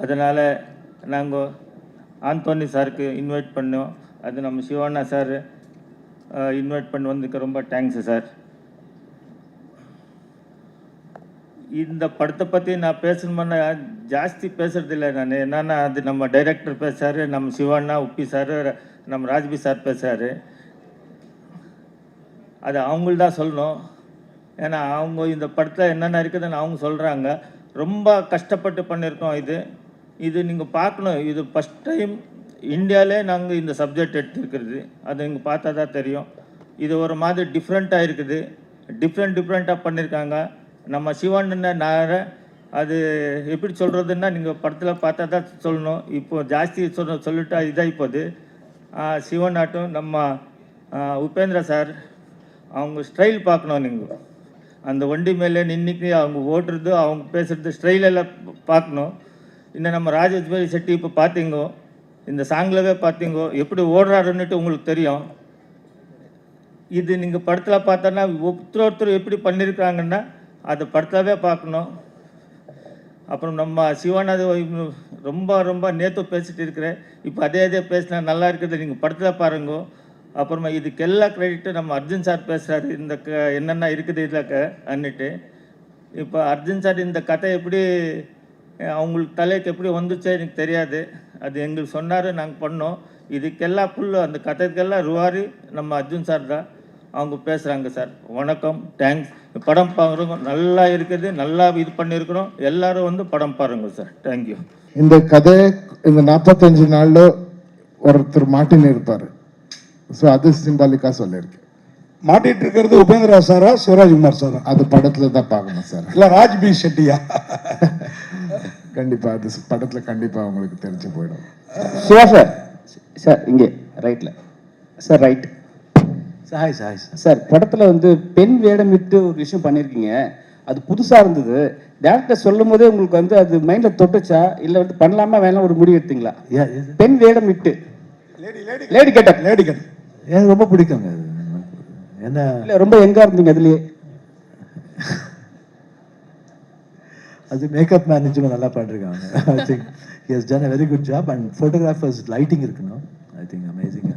அதனால் நாங்கள் ஆந்தோனி சாருக்கு இன்வைட் பண்ணோம். அது நம்ம சிவண்ணா சார் இன்வைட் பண்ணி வந்ததுக்கு ரொம்ப தேங்க்ஸு சார். இந்த படத்தை பற்றி நான் பேசணும்னா ஜாஸ்தி பேசுகிறதில்ல நான். என்னென்னா அது நம்ம டைரக்டர் பேசுகிறாரு, நம்ம சிவண்ணா, உப்பி சார், நம்ம ராஜ்பி சார் பேசுகிறாரு. அது அவங்கள்தான் சொல்லணும். ஏன்னா அவங்க இந்த படத்தில் என்னென்ன இருக்குதுன்னு அவங்க சொல்கிறாங்க. ரொம்ப கஷ்டப்பட்டு பண்ணியிருக்கோம். இது நீங்கள் பார்க்கணும். இது ஃபஸ்ட் டைம் இந்தியாவிலே நாங்கள் இந்த சப்ஜெக்ட் எடுத்துருக்கிறது. அது நீங்கள் பார்த்தா தான் தெரியும். இது ஒரு மாதிரி டிஃப்ரெண்ட்டாக இருக்குது. டிஃப்ரெண்ட்டாக பண்ணியிருக்காங்க. நம்ம சிவண்ணன் அது எப்படி சொல்கிறதுன்னா நீங்கள் படத்தில் பார்த்தா தான் சொல்லணும். இப்போது ஜாஸ்தி சொல்லிட்டா இதாகி போகுது. சிவன் ஆட்டும் நம்ம உபேந்திரா சார் அவங்க ஸ்டைல் பார்க்கணும். நீங்கள் அந்த வண்டி மேலே நின்றுக்கு அவங்க ஓட்டுறது, அவங்க பேசுகிறது ஸ்டைலெல்லாம் பார்க்கணும். இன்னும் நம்ம ராஜேஷ்பாய் செட்டி இப்போ பார்த்தீங்கோ, இந்த சாங்லவே பார்த்தீங்கோ எப்படி ஓடுறாருன்னுட்டு உங்களுக்கு தெரியும். இது நீங்கள் படத்தில் பார்த்தோன்னா ஒருத்தர் எப்படி பண்ணியிருக்காங்கன்னா அது படத்திலவே பார்க்கணும். அப்புறம் நம்ம சிவனாது ரொம்ப நேற்று பேசிட்டு இருக்கிறேன். இப்போ அதே பேசினா நல்லா இருக்குது. நீங்கள் படத்தில் பாருங்க. அப்புறமா இதுக்கெல்லாம் கிரெடிட்டு நம்ம அர்ஜுன் சார் பேசுகிறாரு. இந்த என்னென்ன இருக்குது இதில் அன்னிட்டு. இப்போ அர்ஜுன் சார் இந்த கதை எப்படி அவங்களுக்கு தலைக்கு எப்படி வந்துச்சோ எனக்கு தெரியாது. அது எங்களுக்கு சொன்னார், நாங்கள் பண்ணோம். இதுக்கெல்லாம் ஃபுல்லு அந்த கதைக்கெல்லாம் ருவாரி நம்ம அர்ஜுன் சார் தான். அவங்க பேசுகிறாங்க சார். வணக்கம், தேங்க்ஸ். படம் பாருங்க, நல்லா இருக்குது, நல்லா இது பண்ணியிருக்கிறோம். எல்லோரும் படம் பாருங்க சார். தேங்க்யூ. இந்த கதை இந்த 45 நாளில் ஒருத்தர் மாட்டின்னு இருப்பார். ஸோ அது சிம்பாலிக்காக சொல்லியிருக்கு. மாட்டிட்டு இருக்கிறது உபேந்திரா சாரா, சிவராஜ்குமார் சாரா? அது படத்தில் தான் பார்க்கணும் சார். இல்லை ராஜ்பி செட்டியா? கண்டிப்பாக அது படத்தில் கண்டிப்பாக உங்களுக்கு தெரிஞ்சு போயிடும். சிவா சார், சார் இங்கே ரைட்டில் சார், ரைட் ஹாய் சார். படத்தில் பெண் வேடம் விட்டு ஒரு விஷயம் பண்ணியிருக்கீங்க. அது புதுசாக இருந்தது. டேரக்டர் சொல்லும் போதே உங்களுக்கு அது மைண்டில் தொட்டுச்சா, இல்லை பண்ணலாமா வேணாம் ஒரு முடிவு எடுத்தீங்களா? பெண் வேடம் விட்டு லேடி கெட்டப் எனக்கு ரொம்ப பிடிக்குங்க. என்ன இல்லை ரொம்ப எங்கா இருந்தீங்க அதுலேயே? அது மேக்கப் மேனேஜ்மெண்ட் நல்லா பண்ணிருக்காங்க. I think he has done a very good job. And photographers lighting இருக்கணும். I think amazing.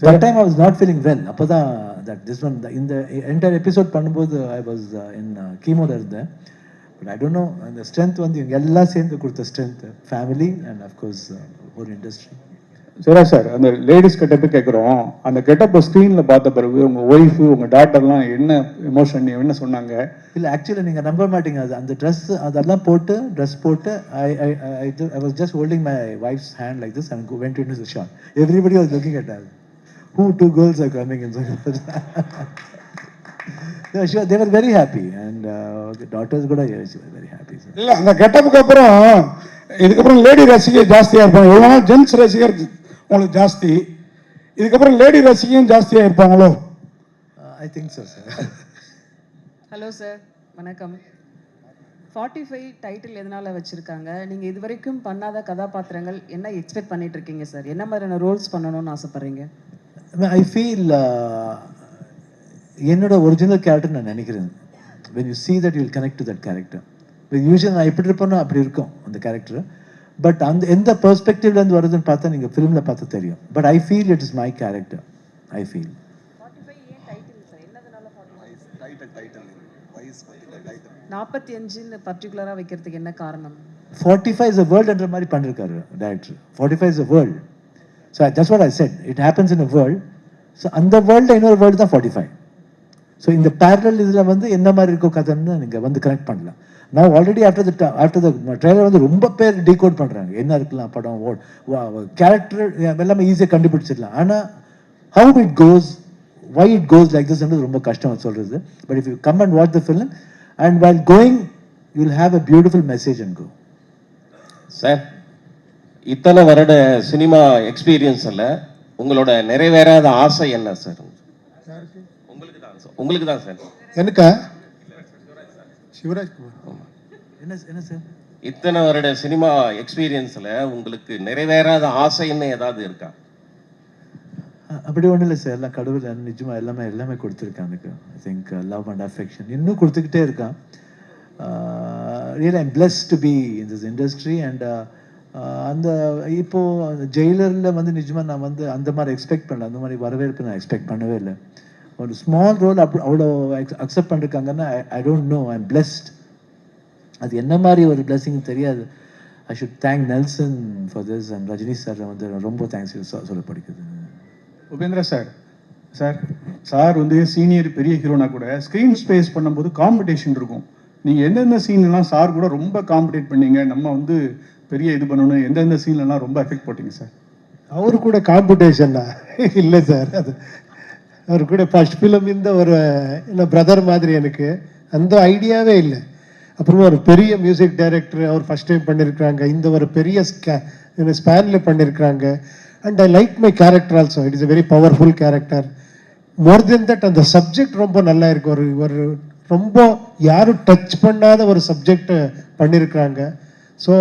That time I was not feeling well. அப்பதான் that this one in the entire episode பண்ணும்போது I was in chemo இருந்தேன். But I don't know, the strength இவங்க எல்லாம் சேர்ந்து கொடுத்த strength, family and of course ஒரு industry. சரி sir, அந்த லேடிஸ் கெட்டப்பு கேட்குறோம். அந்த கெட்டப்பை ஸ்க்ரீனில் பார்த்த பிறகு உங்கள் ஒய்ஃபு, உங்கள் டாட்டர்லாம் என்ன எமோஷன், என்ன சொன்னாங்க? இல்லை ஆக்சுவலி நீங்கள் நம்ப மாட்டீங்க. அது அந்த ட்ரெஸ் அதெல்லாம் போட்டு I was just holding my wife's hand like this and went into the shot. Everybody was looking at her. Who two girls are coming in? They were very happy and the daughters கூட very happy. இல்லை அந்த கெட்டப்புக்கு அப்புறம் இதுக்கப்புறம் lady ரசிகர் ஜாஸ்தியாக இருப்பாங்க. எவ்வளோ gents ரசிகர் உங்களுக்கு ஜாஸ்தி, இதுக்கப்புறம் லேடி ரசிகையும் ஜாஸ்தியாக இருப்பாங்களோ? I think so, sir. Hello sir, வணக்கம். 45 டைட்டில் எதனால் வச்சுருக்காங்க? நீங்கள் இது வரைக்கும் பண்ணாத கதாபாத்திரங்கள் என்ன எக்ஸ்பெக்ட் பண்ணிட்டு இருக்கீங்க சார்? என்ன மாதிரியான ரோல்ஸ் பண்ணணும்னு ஆசைப்பட்றீங்க? I feel என்னோட ஒரிஜினல் கேரக்டர் நான் நினைக்கிறேன். when you see that you will connect to that character. யூஸ்வலாக நான் எப்படி இருப்பேனோ அப்படி இருக்கும் அந்த கேரக்டர். பட் அந்த எந்த பெர்ஸ்பெக்டிவ்லேருந்து வருதுன்னு பார்த்தா நீங்கள் ஃபிலிமில் பார்த்து தெரியும். But I feel it is my character. I feel 45 பர்டிகுலராக வைக்கிறதுக்கு என்ன காரணம்? 45 is a world என்ற மாதிரி பண்ணிருக்காரு director. 45 is a world. So that's what I said. It happens in a world. So அந்த வேர்ல்டில் இன்னொரு வேர்ல்டு தான் 45. ஸோ இந்த பேரலல் இதில் எந்த மாதிரி இருக்கோ கதைன்னு நீங்கள் கனெக்ட் பண்ணலாம். நான் ஆல்ரெடி ஆஃப்டர் த ட்ரெய்லர் ரொம்ப பேர் டீகோட் பண்ணுறாங்க. என்ன இருக்கலாம் படம், கேரக்டர் எல்லாமே ஈஸியாக கண்டுபிடிச்சிடலாம். ஆனால் how it goes, why it goes like திஸ்ன்றது ரொம்ப கஷ்டம் சொல்கிறது. But if you come and watch the film and while going you will have a beautiful message and go. Sir, இத்தனை வருட சினிமா எக்ஸ்பீரியன்ஸில் உங்களோட நிறைவேறாத ஆசை என்ன சார்? உங்களுக்கு தான் சார். எனக்கா? சிவராஜ்குமார். என்ன சார்? இத்தனை வருட சினிமா எக்ஸ்பீரியன்ஸில் உங்களுக்கு நிறைவேறாத ஆசைன்னு ஏதாவது இருக்கா? அப்படி ஒன்றும் இல்லை சார். எல்லாம் கடவுள் நிஜமாக எல்லாமே கொடுத்துருக்கான் எனக்கு. I think love and affection இன்னும் கொடுத்துக்கிட்டே இருக்கான். Really I'm blessed to be in this industry and அந்த இப்போது ஜெயிலரில் வந்து நிஜமாக நான் வந்து அந்த மாதிரி எக்ஸ்பெக்ட் பண்ணல, அந்த மாதிரி வரவேற்பு நான் எக்ஸ்பெக்ட் பண்ணவே இல்லை. ஒரு ஸ்மால் ரோல் அவ்வளோ அக்செப்ட் பண்ணிருக்காங்கன்னா I don't know, I am blessed. அது என்ன மாதிரி ஒரு பிளெஸிங் தெரியாது. I should thank Nelson for this and Rajini sir வந்து ரொம்ப தேங்க்ஸ் சொல்ல படிக்குது. உபேந்திரா சார், சார் வந்து சீனியர் பெரிய ஹீரோனா கூட ஸ்க்ரீன் ஸ்பேஸ் பண்ணும்போது காம்படிஷன் இருக்கும். நீங்கள் எந்தெந்த சீன்லாம் சார் கூட ரொம்ப காம்படேட் பண்ணீங்க, நம்ம வந்து பெரிய இது பண்ணணும், எந்தெந்த சீன்லாம் ரொம்ப எஃபெக்ட் போட்டிங்க சார்? அவரு கூட காம்படிஷன்னா இல்லை சார். அது அவர் கூட ஃபர்ஸ்ட் ஃபிலிம் இந்த ஒரு என்ன பிரதர் மாதிரி எனக்கு அந்த ஐடியாவே இல்லை. அப்புறமா ஒரு பெரிய மியூசிக் டைரக்டர் அவர் ஃபர்ஸ்ட் டைம் பண்ணியிருக்கிறாங்க, இந்த ஒரு பெரிய ஸ்பேனில் பண்ணியிருக்கிறாங்க. And I like my character also, it is a very powerful character. More then that அந்த சப்ஜெக்ட் ரொம்ப நல்லா இருக்கு. ஒரு ரொம்ப யாரும் டச் பண்ணாத ஒரு சப்ஜெக்ட் பண்ணியிருக்கிறாங்க. So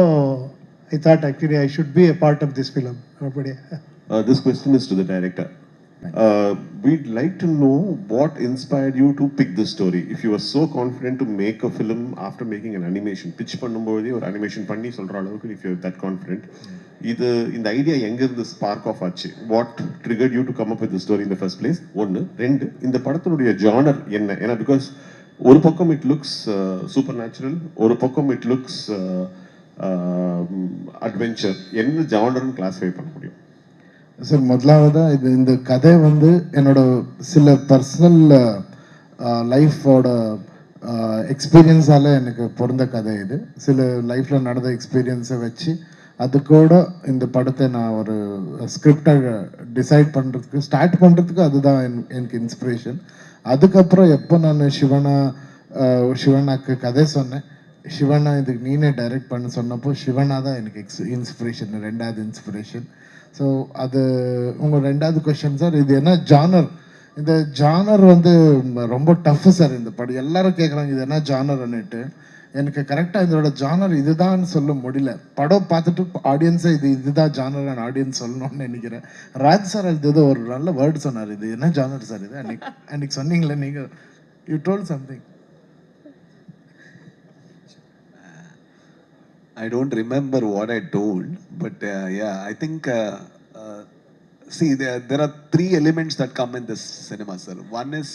I thought actually I should be a part of this film. அப்படியே This question is to the director. We'd like to know what inspired you to pick this story. If you were so confident to make a film after making an animation, pitch பண்ணும்போதே ஒரு animation பண்ணி சொல்ற அளவுக்கு if you're that confident, இந்த idea எங்க இருந்து spark of ஆச்சு? What triggered you to come up with the story in the first place? ஒன்று. ரெண்டு, இந்த படத்தினுடைய ஜானர் என்ன? ஏன்னா பிகாஸ் ஒரு பக்கம் இட் லுக்ஸ் சூப்பர் நேச்சுரல், ஒரு பக்கம் இட் லுக்ஸ் அட்வென்ச்சர். என்ன ஜானர்னு கிளாஸிஃபை பண்ண முடியும்? சார், முதலாவதாக இந்த கதை வந்து என்னோட சில பர்சனல் லைஃபோட எக்ஸ்பீரியன்ஸால் எனக்கு பிறந்த கதை இது. சில லைஃப்பில் நடந்த எக்ஸ்பீரியன்ஸை வச்சு அது கூட இந்த படத்தை நான் ஒரு ஸ்கிரிப்டை டிசைட் பண்ணுறதுக்கு ஸ்டார்ட் பண்ணுறதுக்கு அதுதான் எனக்கு இன்ஸ்பிரேஷன். அதுக்கப்புறம் எப்போ நான் சிவனாக்கு கதை சொன்னேன், சிவனா இதுக்கு நீனே டைரக்ட் பண்ண சொன்னப்போ சிவனா தான் எனக்கு இன்ஸ்பிரேஷன், ரெண்டாவது இன்ஸ்பிரேஷன். ஸோ அது உங்கள் ரெண்டாவது கொஸ்டின் சார், இது என்ன ஜானர்? இந்த ஜானர் வந்து ரொம்ப டஃப்பு சார். இந்த படம் எல்லாரும் கேட்குறாங்க இது என்ன ஜானர்ன்னுட்டு. எனக்கு கரெக்டாக இதோட ஜானர் இதுதான் சொல்ல முடியல. படம் பார்த்துட்டு ஆடியன்ஸை இதுதான் ஜானர் ஆடியன்ஸ் சொல்லணும்னு நினைக்கிறேன். ராஜ் சார் அது ஏதோ ஒரு நல்ல வேர்டு சொன்னார், இது என்ன ஜானர் சார் இது அன்னைக்கு சொன்னீங்களே நீங்கள், you told something. I don't remember what I told, but yeah, I think see there are three elements that come in this cinema, sir. One is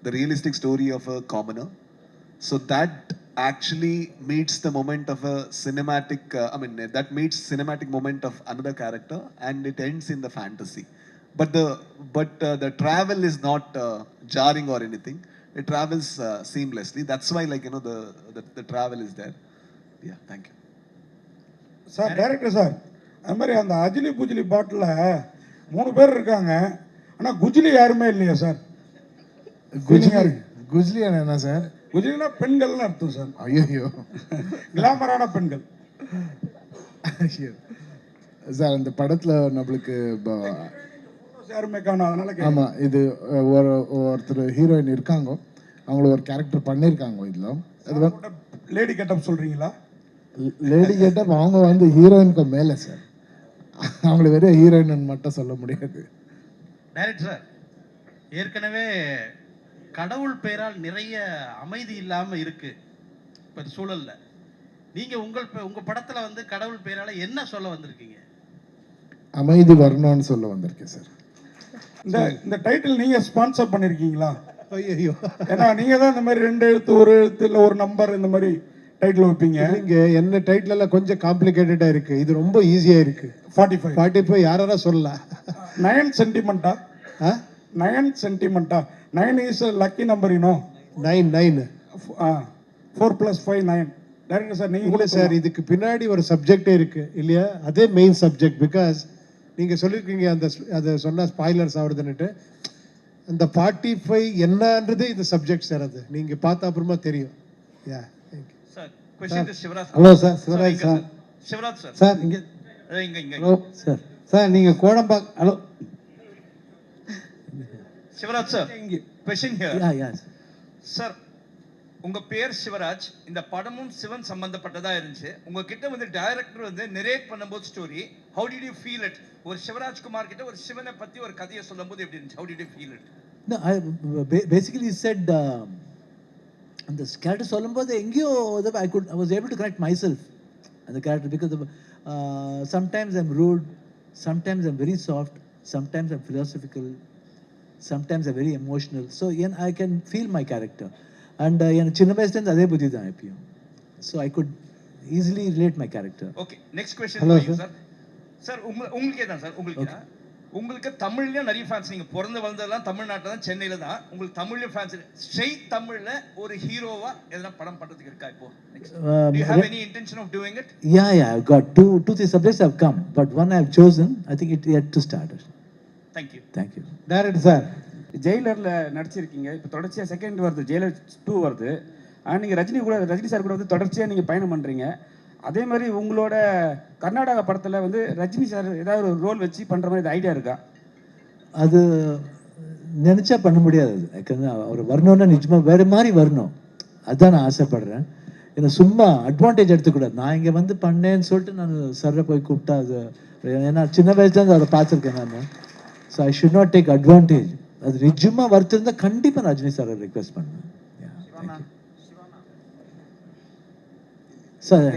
the realistic story of a commoner, so that actually meets the moment of a cinematic that meets cinematic moment of another character, and it ends in the fantasy. But the travel is not jarring or anything. It travels seamlessly. That's why, like, you know, the travel is there. Yeah, thank you. Sir, director sir, அது மாதிரி அந்த அஜிலி புஜிலி பாட்டில் 3 பேர் இருக்காங்க, ஆனால் குஜிலி யாருமே இல்லையா sir? குஜ்லி என்ன sir? குஜிலினா பெண்கள்னு அர்த்தம் சார். ஐயோ, கிளாமரான பெண்கள் சார். அந்த படத்தில் நம்மளுக்கு யாருமே காணும், அதனால ஆமாம், இது ஒருத்தர் ஹீரோயின் இருக்காங்க, அவங்கள ஒரு கேரக்டர் பண்ணியிருக்காங்க இதில். அது லேடி கெட்டப் சொல்கிறீங்களா? லேடி கெட்டப் அவங்க வந்து ஹீரோயினுக்கு மேலே சார். அவங்கள வெறும் ஹீரோயின் மட்டும் சொல்ல முடியாது. டைரக்டர் சார், ஏற்கனவே கடவுள் பெயரால் நிறைய அமைதி இல்லாமல் இருக்கு இப்போ சூழல்ல. நீங்கள் உங்கள் படத்தில் வந்து கடவுள் பெயரால் என்ன சொல்ல வந்திருக்கீங்க? அமைதி வரணும்னு சொல்ல வந்திருக்கேன் சார். இந்த டைட்டில் நீங்கள் ஸ்பான்சர் பண்ணியிருக்கீங்களா? ஐயோ, ஏன்னா நீங்கள் தான் இந்த மாதிரி 2 எழுத்து 1 எழுத்து இல்லை ஒரு நம்பர் இந்த மாதிரி டைட்டில் வைப்பீங்க. இங்கே என்ன டைட்டில் எல்லாம் கொஞ்சம் காம்ப்ளிகேட்டடாக இருக்குது, இது ரொம்ப ஈஸியாக இருக்குது. 45 யாரா சொல்லலாம். 9 சென்டிமெண்ட்டா? 9 சென்டிமெண்ட்டா? 9 is lucky number, you know. 9 4 + 5 9. Director sir, நீங்கள் இல்லை சார், இதுக்கு பின்னாடி ஒரு சப்ஜெக்டே இருக்குது இல்லையா? அதே மெயின் சப்ஜெக்ட். பிகாஸ் நீங்கள் சொல்லியிருக்கீங்க அதை சொன்னால் ஸ்பாய்லர்ஸ் ஆகுதுன்னுட்டு. அந்த 45 என்னன்றது இந்த சப்ஜெக்ட் சார். அது நீங்கள் பார்த்த அப்புறமா தெரியும். Yeah, thank you sir. Hello sir, Shivraj sir. Shivraj sir, sir இங்கே. Hello sir. சார் நீங்கள் Kodambakkam. Hello Shivraj sir, question here. Sir, உங்க பேர் சிவராஜ், இந்த படமும் சிவன் சம்பந்தப்பட்டதா இருந்துச்சு. உங்ககிட்ட வந்து டைரக்டர் வந்து நரேட் பண்ணும்போது story, how did you feel it? ஒரு சிவராஜ் குமார் கிட்ட ஒரு சிவனை பத்தி ஒரு கதையை சொல்லும்போது எப்படி இருந்துச்சு? How did you feel it? No, I basically said அந்த கேரக்டர் சொல்லும்போது எங்கேயோ I was able to connect myself அந்த character. Because Sometimes I'm rude, sometimes I'm very soft, sometimes I'm philosophical, sometimes I'm very emotional. So I can feel my character. And என் சின்ன வயசுலேருந்து அதே புத்தி தான் எப்பயும். So I could easily relate my character. Okay next question Hello, sir sir உங்களுக்கே தான் sir உங்களுக்கு தமிழ்லயும் நிறைய ஃபேன்ஸ். நீங்க பிறந்து வளர்ந்ததெல்லாம் தமிழ்நாட்டில் தான், சென்னையில தான். உங்களுக்கு தமிழ்லயும் ஃபேன்ஸ். ஸ்ட்ரெயிட் தமிழ்ல ஒரு ஹீரோவா எதனா படம் பண்றதுக்கு இருக்கா இப்போ? Do you have any intention of doing it? Yeah, I've got two, three subjects have come, but one I've chosen. I think it yet to start. Thank you. Thank you. Director sir, ஜெயிலரில் நடிச்சிருக்கீங்க. இப்போ தொடர்ச்சியாக second வருது, Jailer 2 வருது. நீங்கள் Rajini sir கூட வந்து தொடர்ச்சியாக நீங்கள் பயணம் பண்ணுறீங்க. அதே மாதிரி உங்களோட கர்நாடகா படத்தில் வந்து ரஜினி சார் ஏதாவது ஒரு ரோல் வச்சு பண்ணுற மாதிரி ஐடியா இருக்கா? அது நினச்சா பண்ண முடியாது. அவர் வரணும்னா நிஜமாக வேறு மாதிரி வரணும். அதுதான் நான் ஆசைப்படுறேன். ஏன்னா சும்மா அட்வான்டேஜ் எடுத்துக்கூடாது. நான் இங்கே வந்து பண்ணேன்னு சொல்லிட்டு நான் சர்ரை போய் கூப்பிட்டா அது, ஏன்னா சின்ன வயசுலேருந்து அவரை பார்த்துருக்கேன் நான். So I should not take advantage. அது நிஜமாக வருத்திருந்தால் கண்டிப்பாக ரஜினி சாரை ரிக்வெஸ்ட் பண்ணுவேன். சார்,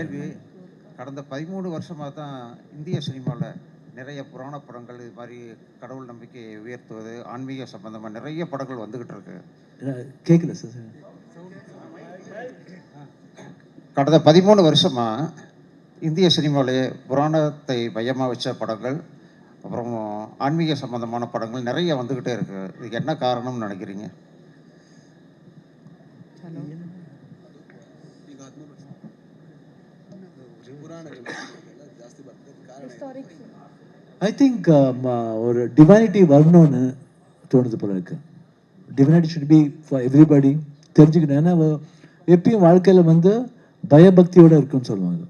கடந்த 13 வருஷமாக தான் இந்திய சினிமாவில் நிறைய புராண படங்கள், இது மாதிரி கடவுள் நம்பிக்கையை உயர்த்துவது, ஆன்மீக சம்பந்தமாக நிறைய படங்கள் வந்துக்கிட்டு இருக்கு. கேட்கல சார். கடந்த 13 வருஷமாக இந்திய சினிமாவிலே புராணத்தை மையமாக வச்ச படங்கள், அப்புறம் ஆன்மீக சம்பந்தமான படங்கள் நிறைய வந்துக்கிட்டே இருக்கு. இதுக்கு என்ன காரணம்னு நினைக்கிறீங்க? ஐ திங்க் ஒரு டிவைனிட்டி வரணும்னு தோணுது போல இருக்கு. Divinity should be for everybody. தெரிஞ்சுக்கணும். ஏன்னா எப்பயும் வாழ்க்கையில் வந்து பயபக்தியோடு இருக்குன்னு சொல்லுவாங்க.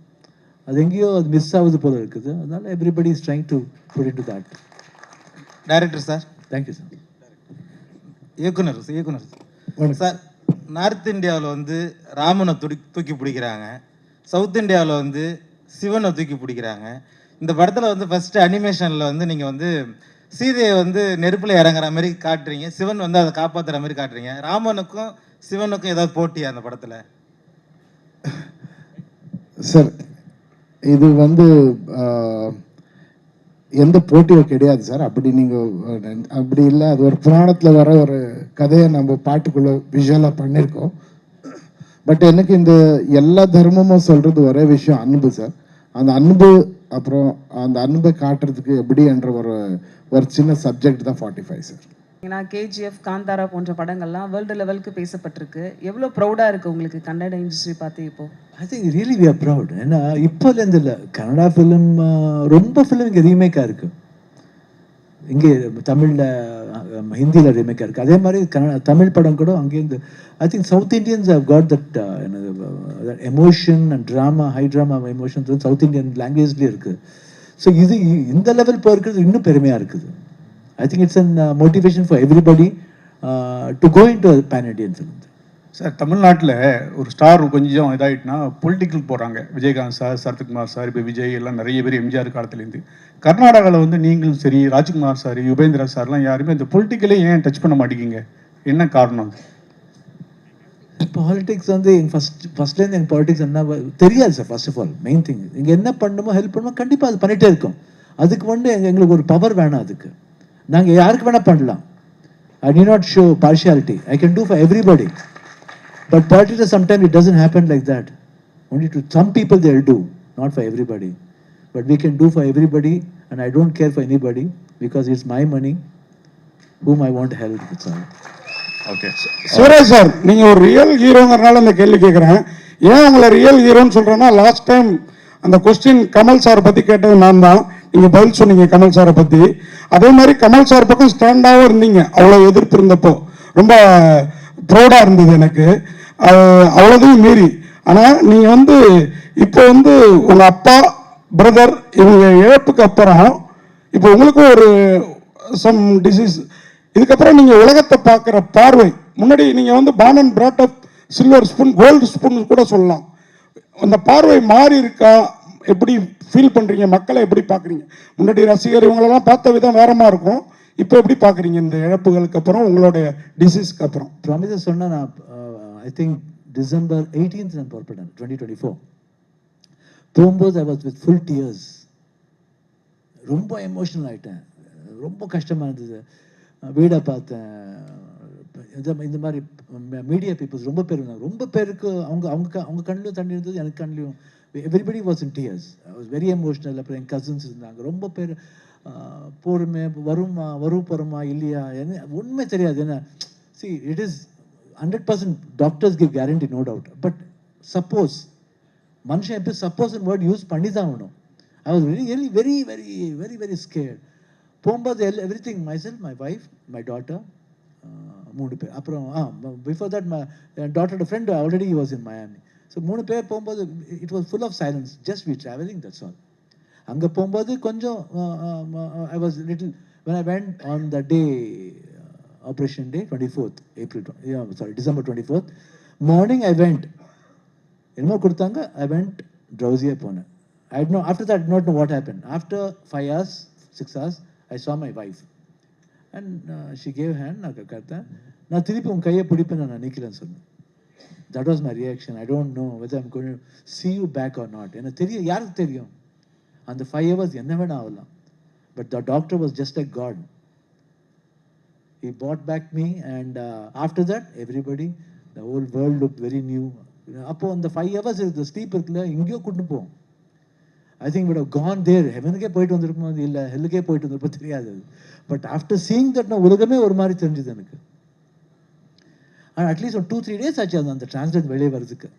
அது எங்கேயோ அது மிஸ் ஆகுது போல இருக்குது. அதனால everybody is trying to put into that. Director sir. Thank you sir. இயக்குனர் சார், நார்த் இந்தியாவில் வந்து ராமனை தூக்கி பிடிக்கிறாங்க, சவுத் இந்தியாவில் வந்து சிவனை தூக்கி பிடிக்கிறாங்க. இந்த படத்தில் வந்து ஃபஸ்ட்டு அனிமேஷனில் வந்து நீங்கள் வந்து சீதையை வந்து நெருப்பில் இறங்குற மாதிரி காட்டுறீங்க, சிவன் வந்து அதை காப்பாற்றுற மாதிரி காட்டுறீங்க. ராமனுக்கும் சிவனுக்கும் ஏதாவது போட்டியா அந்த படத்தில்? சார், இது வந்து எந்த போட்டியும் கிடையாது சார். அப்படி நீங்கள் அப்படி இல்லை. அது ஒரு புராணத்தில் வர ஒரு கதையை நம்ம பாட்டுக்குள்ளே விஷுவலாக பண்ணியிருக்கோம். பட் எனக்கு இந்த எல்லா தர்மமும் சொல்கிறது ஒரே விஷயம், அன்பு சார். அந்த அன்பு, அப்புறம் அந்த அன்பை காட்டுறதுக்கு எப்படி என்ற ஒரு சின்ன சப்ஜெக்ட் தான் 45 சார். நான் கேஜிஎஃப், காந்தாரா போன்ற படங்கள்லாம் வேர்ல்டு லெவலுக்கு பேசப்பட்டிருக்கு. எவ்வளோ ப்ரௌடாக இருக்குது உங்களுக்கு கன்னட இண்டஸ்ட்ரி பார்த்து இப்போ? I think really we are proud. ஏன்னா இப்போலேருந்து இல்லை, கன்னடா ஃபிலிம் ரொம்ப ஃபிலிம் இங்கே ரீமேக்காக இருக்குது. இங்கே தமிழில் ஹிந்தியில் ரீமேக்காக இருக்குது. அதே மாதிரி தமிழ் படம் கூட அங்கேருந்து I think south Indians have got that emotion and drama, high drama emotions வந்து சவுத் இண்டியன் லாங்குவேஜ்லேயே இருக்குது. ஸோ இது இந்த லெவல் போயிருக்கிறது இன்னும் பெருமையாக இருக்குது. I think it's a motivation for everybody to go into a pan-Indian film. Sir, தமிழ்நாட்டில் ஒரு ஸ்டார் கொஞ்சம் இதாகிட்டுனா பொலிட்டிக்கல் போகிறாங்க. விஜயகாந்த் சார், சரத்குமார் சார், இப்போ விஜய் எல்லாம் நிறைய பேர் எம்ஜிஆர் காலத்துலேருந்து. கர்நாடகாவில் வந்து நீங்களும் சரி, ராஜ்குமார் சார், யுபேந்திரா சார்லாம் யாருமே இந்த பொலிட்டிக்கலே ஏன் டச் பண்ண மாட்டேங்கிங்க? என்ன காரணம்? பாலிடிக்ஸ் வந்து ஃபர்ஸ்ட்லேருந்து எங்கள் பாலிடிக்ஸ் என்ன தெரியாது sir. First of all main thing, இங்கே என்ன பண்ணணுமோ ஹெல்ப் பண்ணுமோ கண்டிப்பாக அது பண்ணிகிட்டே இருக்கோம். அதுக்கு வந்து எங்களுக்கு ஒரு பவர் வேணும். அதுக்கு நாங்கள் யாருக்கு வேணால் பண்ணலாம். I need not show partiality. I can do for everybody. But politics, sometimes it doesn't happen like that. Only to some people they will do, not for everybody. But we can do for everybody, and I don't care for anybody because it's my money, whom I want to help. That's all. Okay. Suresh sir, நீங்கள் ஒரு real ஹீரோங்கிறனால இந்த கேள்வி கேட்குறேன். ஏன் உங்களை real ஹீரோன்னு சொல்கிறேன்னா, last time அந்த கொஸ்டின் கமல் சாரை பற்றி கேட்டது நான் தான். நீங்கள் பதில் சொன்னீங்க கமல் சாரை பற்றி. அதே மாதிரி கமல் சார் பக்கம் ஸ்டாண்டாகவும் இருந்தீங்க. அவ்வளோ எதிர்ப்பு இருந்தப்போ ரொம்ப ப்ரௌடாக இருந்தது எனக்கு, அவ்வளோதையும் மீறி. ஆனால் நீங்கள் வந்து இப்போ வந்து உங்கள் அப்பா, பிரதர் இவங்க இழப்புக்கு அப்புறம் இப்போ உங்களுக்கும் ஒரு சம் டிசீஸ், இதுக்கப்புறம் நீங்கள் உலகத்தை பார்க்குற பார்வை, முன்னாடி நீங்கள் வந்து born and brought up silver spoon, gold spoon கூட சொல்லலாம். அந்த பார்வை மாறி இருக்கா? எப்படி ஃபீல் பண்ணுறீங்க? மக்களை எப்படி பார்க்குறீங்க? முன்னாடி ரசிகர் இவங்களெல்லாம் பார்த்த விதம் வேறமாக இருக்கும். இப்போ எப்படி பார்க்குறீங்க இந்த இழப்புகளுக்கு அப்புறம், உங்களுடைய டிசீஸ்க்கு அப்புறம்? ப்ராமிஸை சொன்னால் நான் ஐ திங்க் December 18th நான் புறப்பட்டேன் 2024. போகும்போது I was with full tears. ரொம்ப எமோஷனல் ஆகிட்டேன். ரொம்ப கஷ்டமாக இருந்தது. வீடை பார்த்தேன். இந்த மாதிரி மீடியா பீப்புள்ஸ் ரொம்ப பேர் இருந்தாங்க. ரொம்ப பேருக்கு அவங்க கண்ணிலும் தண்ணி இருந்தது, எனக்கு கண்ணிலையும். Everybody was in tears. I was very emotional. அப்புறம் என் கசின்ஸ் இருந்தாங்க. ரொம்ப பேர் போருமே வரும் போகிறோமா இல்லையா என்ன ஒன்றுமே தெரியாது. என்ன see it is 100% doctors give guarantee, no doubt. But suppose மனுஷன் எப்படி சப்போஸ் வேர்ட் யூஸ் பண்ணி தான் ஆகணும். I was very very very very very very scared. போகும்போது everything myself, my wife, my daughter, 3 பேர். அப்புறம் பிஃபோர் தட் மை டாட்டரோட friend already was in Miami. So 3 பேர் போகும்போது it was full of silence. Just we travelling, that's all. அங்கே போகும்போது கொஞ்சம் I was little when I went on the day, operation day, 24th April, December 24th morning I went. என்னமோ கொடுத்தாங்க. I went drowsy-ஆ போனேன். I had no, after that I did not know what happened. After 5 hours, 6 hours, I saw my wife and she gave hand. நான் கத்தேன். நான் திருப்பி உன் கையை பிடிப்பேன், நான் நிற்கலன்னு சொன்னேன். That was my reaction. I don't know whether I'm going to see you back or not. எனக்கு தெரியும், யாருக்கு தெரியும் அந்த 5 hours என்ன வேணா ஆகலாம். But the doctor was just like God. He brought back me and after that everybody, the whole world looked very new. அப்போ அந்த 5 hours the sleep இருக்குல்ல, எங்கேயோ கூட்டு போகும். I think would have gone there. ஹெவனுக்கே போயிட்டு வந்திருப்போம், இல்லை ஹெல்லுக்கே போயிட்டு வந்திருப்போம், தெரியாது. பட் ஆஃப்டர் சீயிங் தட் நான் உலகமே ஒரு மாதிரி தெரிஞ்சுது எனக்கு. அண்ட் அட்லீஸ்ட் ஒரு 2-3 days ஆச்சு அந்த டிரான்ஸ்லேட் வெளியே வருதுக்கு.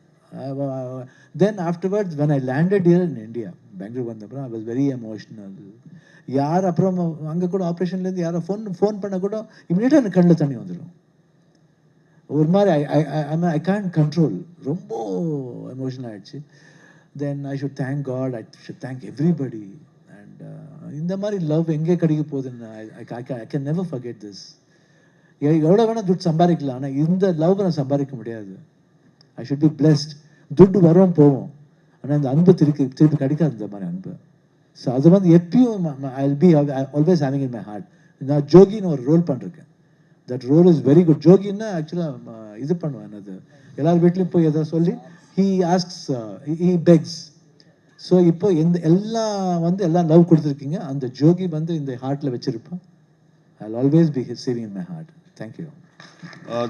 Then afterwards when I landed here in India, Bangalore வந்தப்பறம் I was very emotional. யார் அப்புறம் அங்கே கூட ஆப்ரேஷன்லேருந்து யாரோ ஃபோன் பண்ண கூட இமீடியட்டாக எனக்கு கண்ணில் தண்ணி வந்துடும். ஒரு மாதிரி ஐ கேன் கண்ட்ரோல். ரொம்ப எமோஷனல் ஆகிடுச்சு. Then I should thank God, I should thank everybody. And இந்த மாதிரி லவ் எங்கே கிடைக்க போகுதுன்னு I can never forget this. எவ்வளோ வேணால் துட்டு சம்பாதிக்கலாம், ஆனால் இந்த லவ் நான் சம்பாதிக்க முடியாது. I should be blessed. துட்டு வரும் போவோம், ஆனால் இந்த அன்பு திருப்பி கிடைக்காது, இந்த மாதிரி அன்பு. ஸோ அது வந்து எப்பயும் I'll be always having in my heart. நான் ஜோகின்னு ஒரு ரோல் பண்ணிருக்கேன். That role is very good. ஜோகின்னா ஆக்சுவலாக இது பண்ணுவேன், அது எல்லார் வீட்லேயும் போய் எதாவது சொல்லி he asks, he begs. So இப்போ எல்லாம் லவ் கொடுத்துருக்கீங்க, அந்த ஜோகி வந்து இந்த ஹார்ட்டில் வச்சிருப்பேன். I'll always be saving in my heart. Thank you.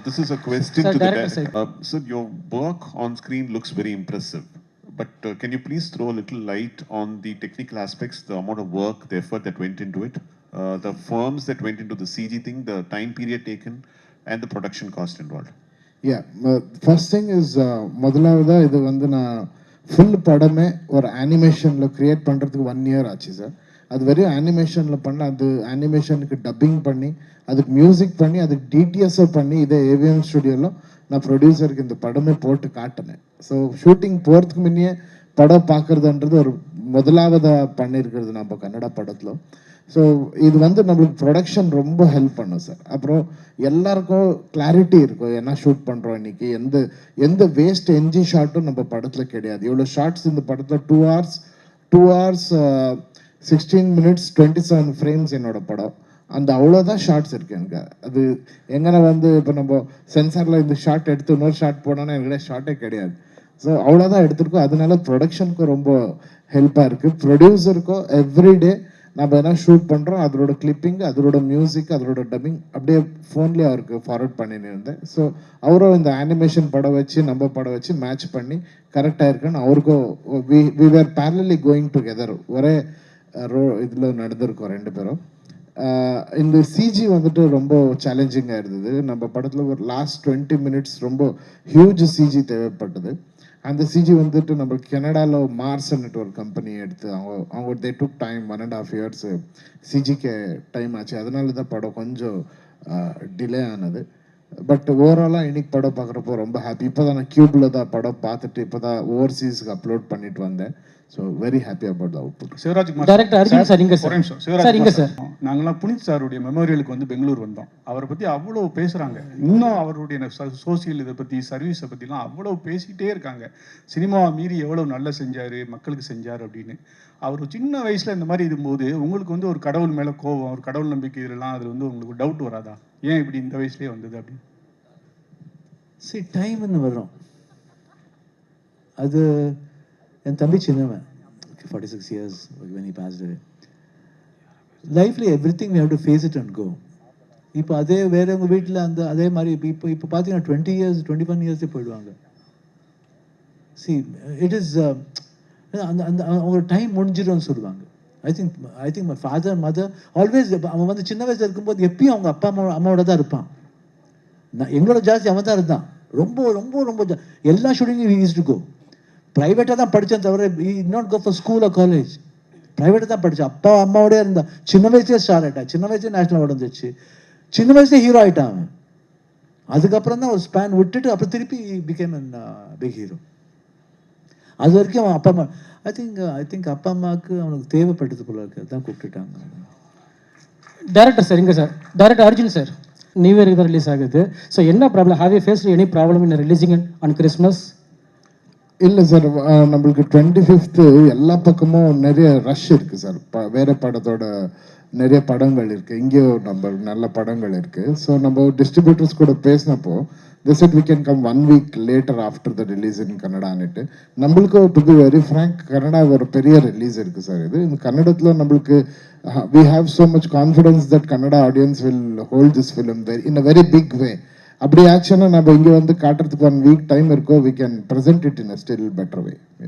This is a question to the director. Sir, your work on screen looks very impressive. But can you please throw a little light on the technical aspects, the amount of work, the effort that went into it, the firms that went into the CG thing, the time period taken, and the production cost involved? Yeah, first thing is முதலாவதா இது வந்து நான் full படமே ஒரு அனிமேஷனில் create பண்ணுறதுக்கு 1 year ஆச்சு sir. அது வெறும் அனிமேஷனில் பண்ண, அது அனிமேஷனுக்கு டப்பிங் பண்ணி, அதுக்கு மியூசிக் பண்ணி, அதுக்கு டிடிஎஸ்ஸை பண்ணி, இதே ஏவிஎம் ஸ்டுடியோவில் நான் ப்ரொடியூசருக்கு இந்த படமே போட்டு காட்டினேன். ஸோ ஷூட்டிங் போகிறதுக்கு முன்னே படம் பார்க்குறதுன்றது ஒரு முதலாவதாக பண்ணியிருக்கிறது நம்ம கன்னட படத்தில். ஸோ இது வந்து நம்மளுக்கு ப்ரொடக்ஷன் ரொம்ப ஹெல்ப் பண்ணும் சார். அப்புறம் எல்லாருக்கும் கிளாரிட்டி இருக்கும், என்ன ஷூட் பண்ணுறோம் இன்றைக்கி, எந்த வேஸ்ட் என்ஜி ஷாட்டும் நம்ம படத்தில் கிடையாது. இவ்வளோ ஷார்ட்ஸ் இந்த படத்தில் 2 hours 16 minutes 27 frames என்னோட படம். அந்த அவ்வளோதான் ஷார்ட்ஸ் இருக்குது எனக்கு. அது எங்கன்னா வந்து இப்போ நம்ம சென்சாரில் இந்த ஷார்ட் எடுத்து இன்னொரு ஷார்ட் போனோன்னா என்கிட்ட ஷார்ட்டே கிடையாது. ஸோ அவ்வளோதான் எடுத்திருக்கோம். அதனால ப்ரொடக்ஷனுக்கும் ரொம்ப ஹெல்ப்பாக இருக்குது. ப்ரொடியூசருக்கும் எவ்ரிடே நம்ம என்ன ஷூட் பண்ணுறோம், அதோட கிளிப்பிங், அதோட மியூசிக், அதோட டப்பிங் அப்படியே ஃபோன்லேயே அவருக்கு ஃபார்வர்ட் பண்ணின்னு இருந்தேன். ஸோ அவரும் இந்த அனிமேஷன் படம் வச்சு நம்ம படம் வச்சு மேட்ச் பண்ணி கரெக்டாக இருக்குன்னு அவருக்கும் we were parallelly going together. ஒரே இதில் நடந்திருக்கோம் 2 பேரும். இந்த சிஜி வந்துட்டு ரொம்ப சேலஞ்சிங்காக இருந்தது. நம்ம படத்தில் ஒரு லாஸ்ட் 20 minutes ரொம்ப ஹியூஜ் சிஜி தேவைப்பட்டது. அந்த சிஜி வந்துட்டு நம்ம கனடாவில் மார்ஸ்ன்னுட்டு ஒரு கம்பெனி எடுத்து அவங்க தே டுக் டைம் 1.5 years சிஜிக்கு டைம் ஆச்சு. அதனால தான் படம் கொஞ்சம் டிலே ஆனது. பட் ஓவராலாக இன்னைக்கு படம் பார்க்குறப்போ ரொம்ப ஹாப்பி. இப்போ தான் நான் கியூபில் தான் படம் பார்த்துட்டு இப்போ தான் ஓவர்சீஸ்க்கு அப்லோட் பண்ணிட்டு வந்தேன். So very happy about the output. Shivarajkumar director Arjun sir இங்கே ஒரு நிமிஷம். சிவராஜ் சார், நாங்களாம் புனித் சாருடைய மெமோரியலுக்கு வந்து பெங்களூர் வந்தோம். அவரை பற்றி அவ்வளோ பேசுகிறாங்க. இன்னும் அவருடைய சோசியல் இதை பற்றி, சர்வீஸை பற்றிலாம் அவ்வளோ பேசிக்கிட்டே இருக்காங்க. சினிமாவை மீறி எவ்வளோ நல்லா செஞ்சார், மக்களுக்கு செஞ்சார் அப்படின்னு. அவர் சின்ன வயசில் இந்த மாதிரி இருக்கும்போது உங்களுக்கு வந்து ஒரு கடவுள் மேலே கோபம், ஒரு கடவுள் நம்பிக்கை இதெல்லாம் அதில் வந்து உங்களுக்கு டவுட் வராதா? ஏன் இப்படி இந்த வயசுலேயே வந்தது அப்படின்னு? சரி, டைம்னு வரும். அது என் தம்பி சின்னவன், 46 years when he passed away. லைஃப்பில் everything we have to face it and go. இப்போ அதே வேறவங்க வீட்டில் அந்த அதே மாதிரி இப்போ பார்த்தீங்கன்னா 20 years 21 years போயிடுவாங்க. See, it is அந்த அந்த அவங்க டைம் முடிஞ்சிடும்னு சொல்லுவாங்க. I think my father mother always அவன் வந்து சின்ன வயசில் இருக்கும்போது எப்பயும் அவங்க அப்பா அம்மாவோட தான் இருப்பான். எங்களோட ஜாஸ்தி அவன் தான் இருந்தான். ரொம்ப ரொம்ப ரொம்ப எல்லா ஷூட்டிங்கும் he used to go. ப்ரைவேட்டாக தான் படித்தேன் தவிர he did not go for school or college. ப்ரைவேட்டாக தான் படித்தேன். அப்பா அம்மாவோடய இருந்தான். சின்ன வயசுலேயே ஸ்டார் ஆகிட்டான். சின்ன வயசுலேயே நேஷனல் அவார்டு வந்துச்சு. சின்ன வயசுலேயே ஹீரோ ஆகிட்டான் அவன். அதுக்கப்புறம் தான் ஒரு ஸ்பேன் விட்டுட்டு அப்புறம் திருப்பி பிகேம் அன் பிக் ஹீரோ. அது வரைக்கும் அவன் அப்பா அம்மா ஐ திங்க் அப்பா அம்மாவுக்கு அவனுக்கு தேவைப்பட்டது போல இருக்கு. அதான் கூப்பிட்டுட்டாங்க. டேரக்டர் சார் இங்கே sir director Arjun sir new இயருக்கு தான் ரிலீஸ் ஆகுது. ஸோ என்ன problem? Have you faced any problem in releasing on Christmas? இல்லை சார், நம்மளுக்கு 25th எல்லா பக்கமும் நிறைய ரஷ் இருக்குது சார். வேறு படத்தோட நிறைய படங்கள் இருக்குது. இங்கேயும் நம்ம நல்ல படங்கள் இருக்குது. ஸோ நம்ம டிஸ்ட்ரிபியூட்டர்ஸ் கூட பேசினப்போ they said we can come 1 week later after the release in Kannada. நம்மளுக்கு to be very frank, Kannada ஒரு பெரிய ரிலீஸ் இருக்குது சார். இது கன்னடத்தில் நம்மளுக்கு we have so much confidence that Kannada audience will hold this film in a very big way. அப்படி ஆக்சுவலாக நம்ம இங்கே வந்து காட்டுறதுக்கு 1 week டைம் இருக்கோ, we can present it in a still better way.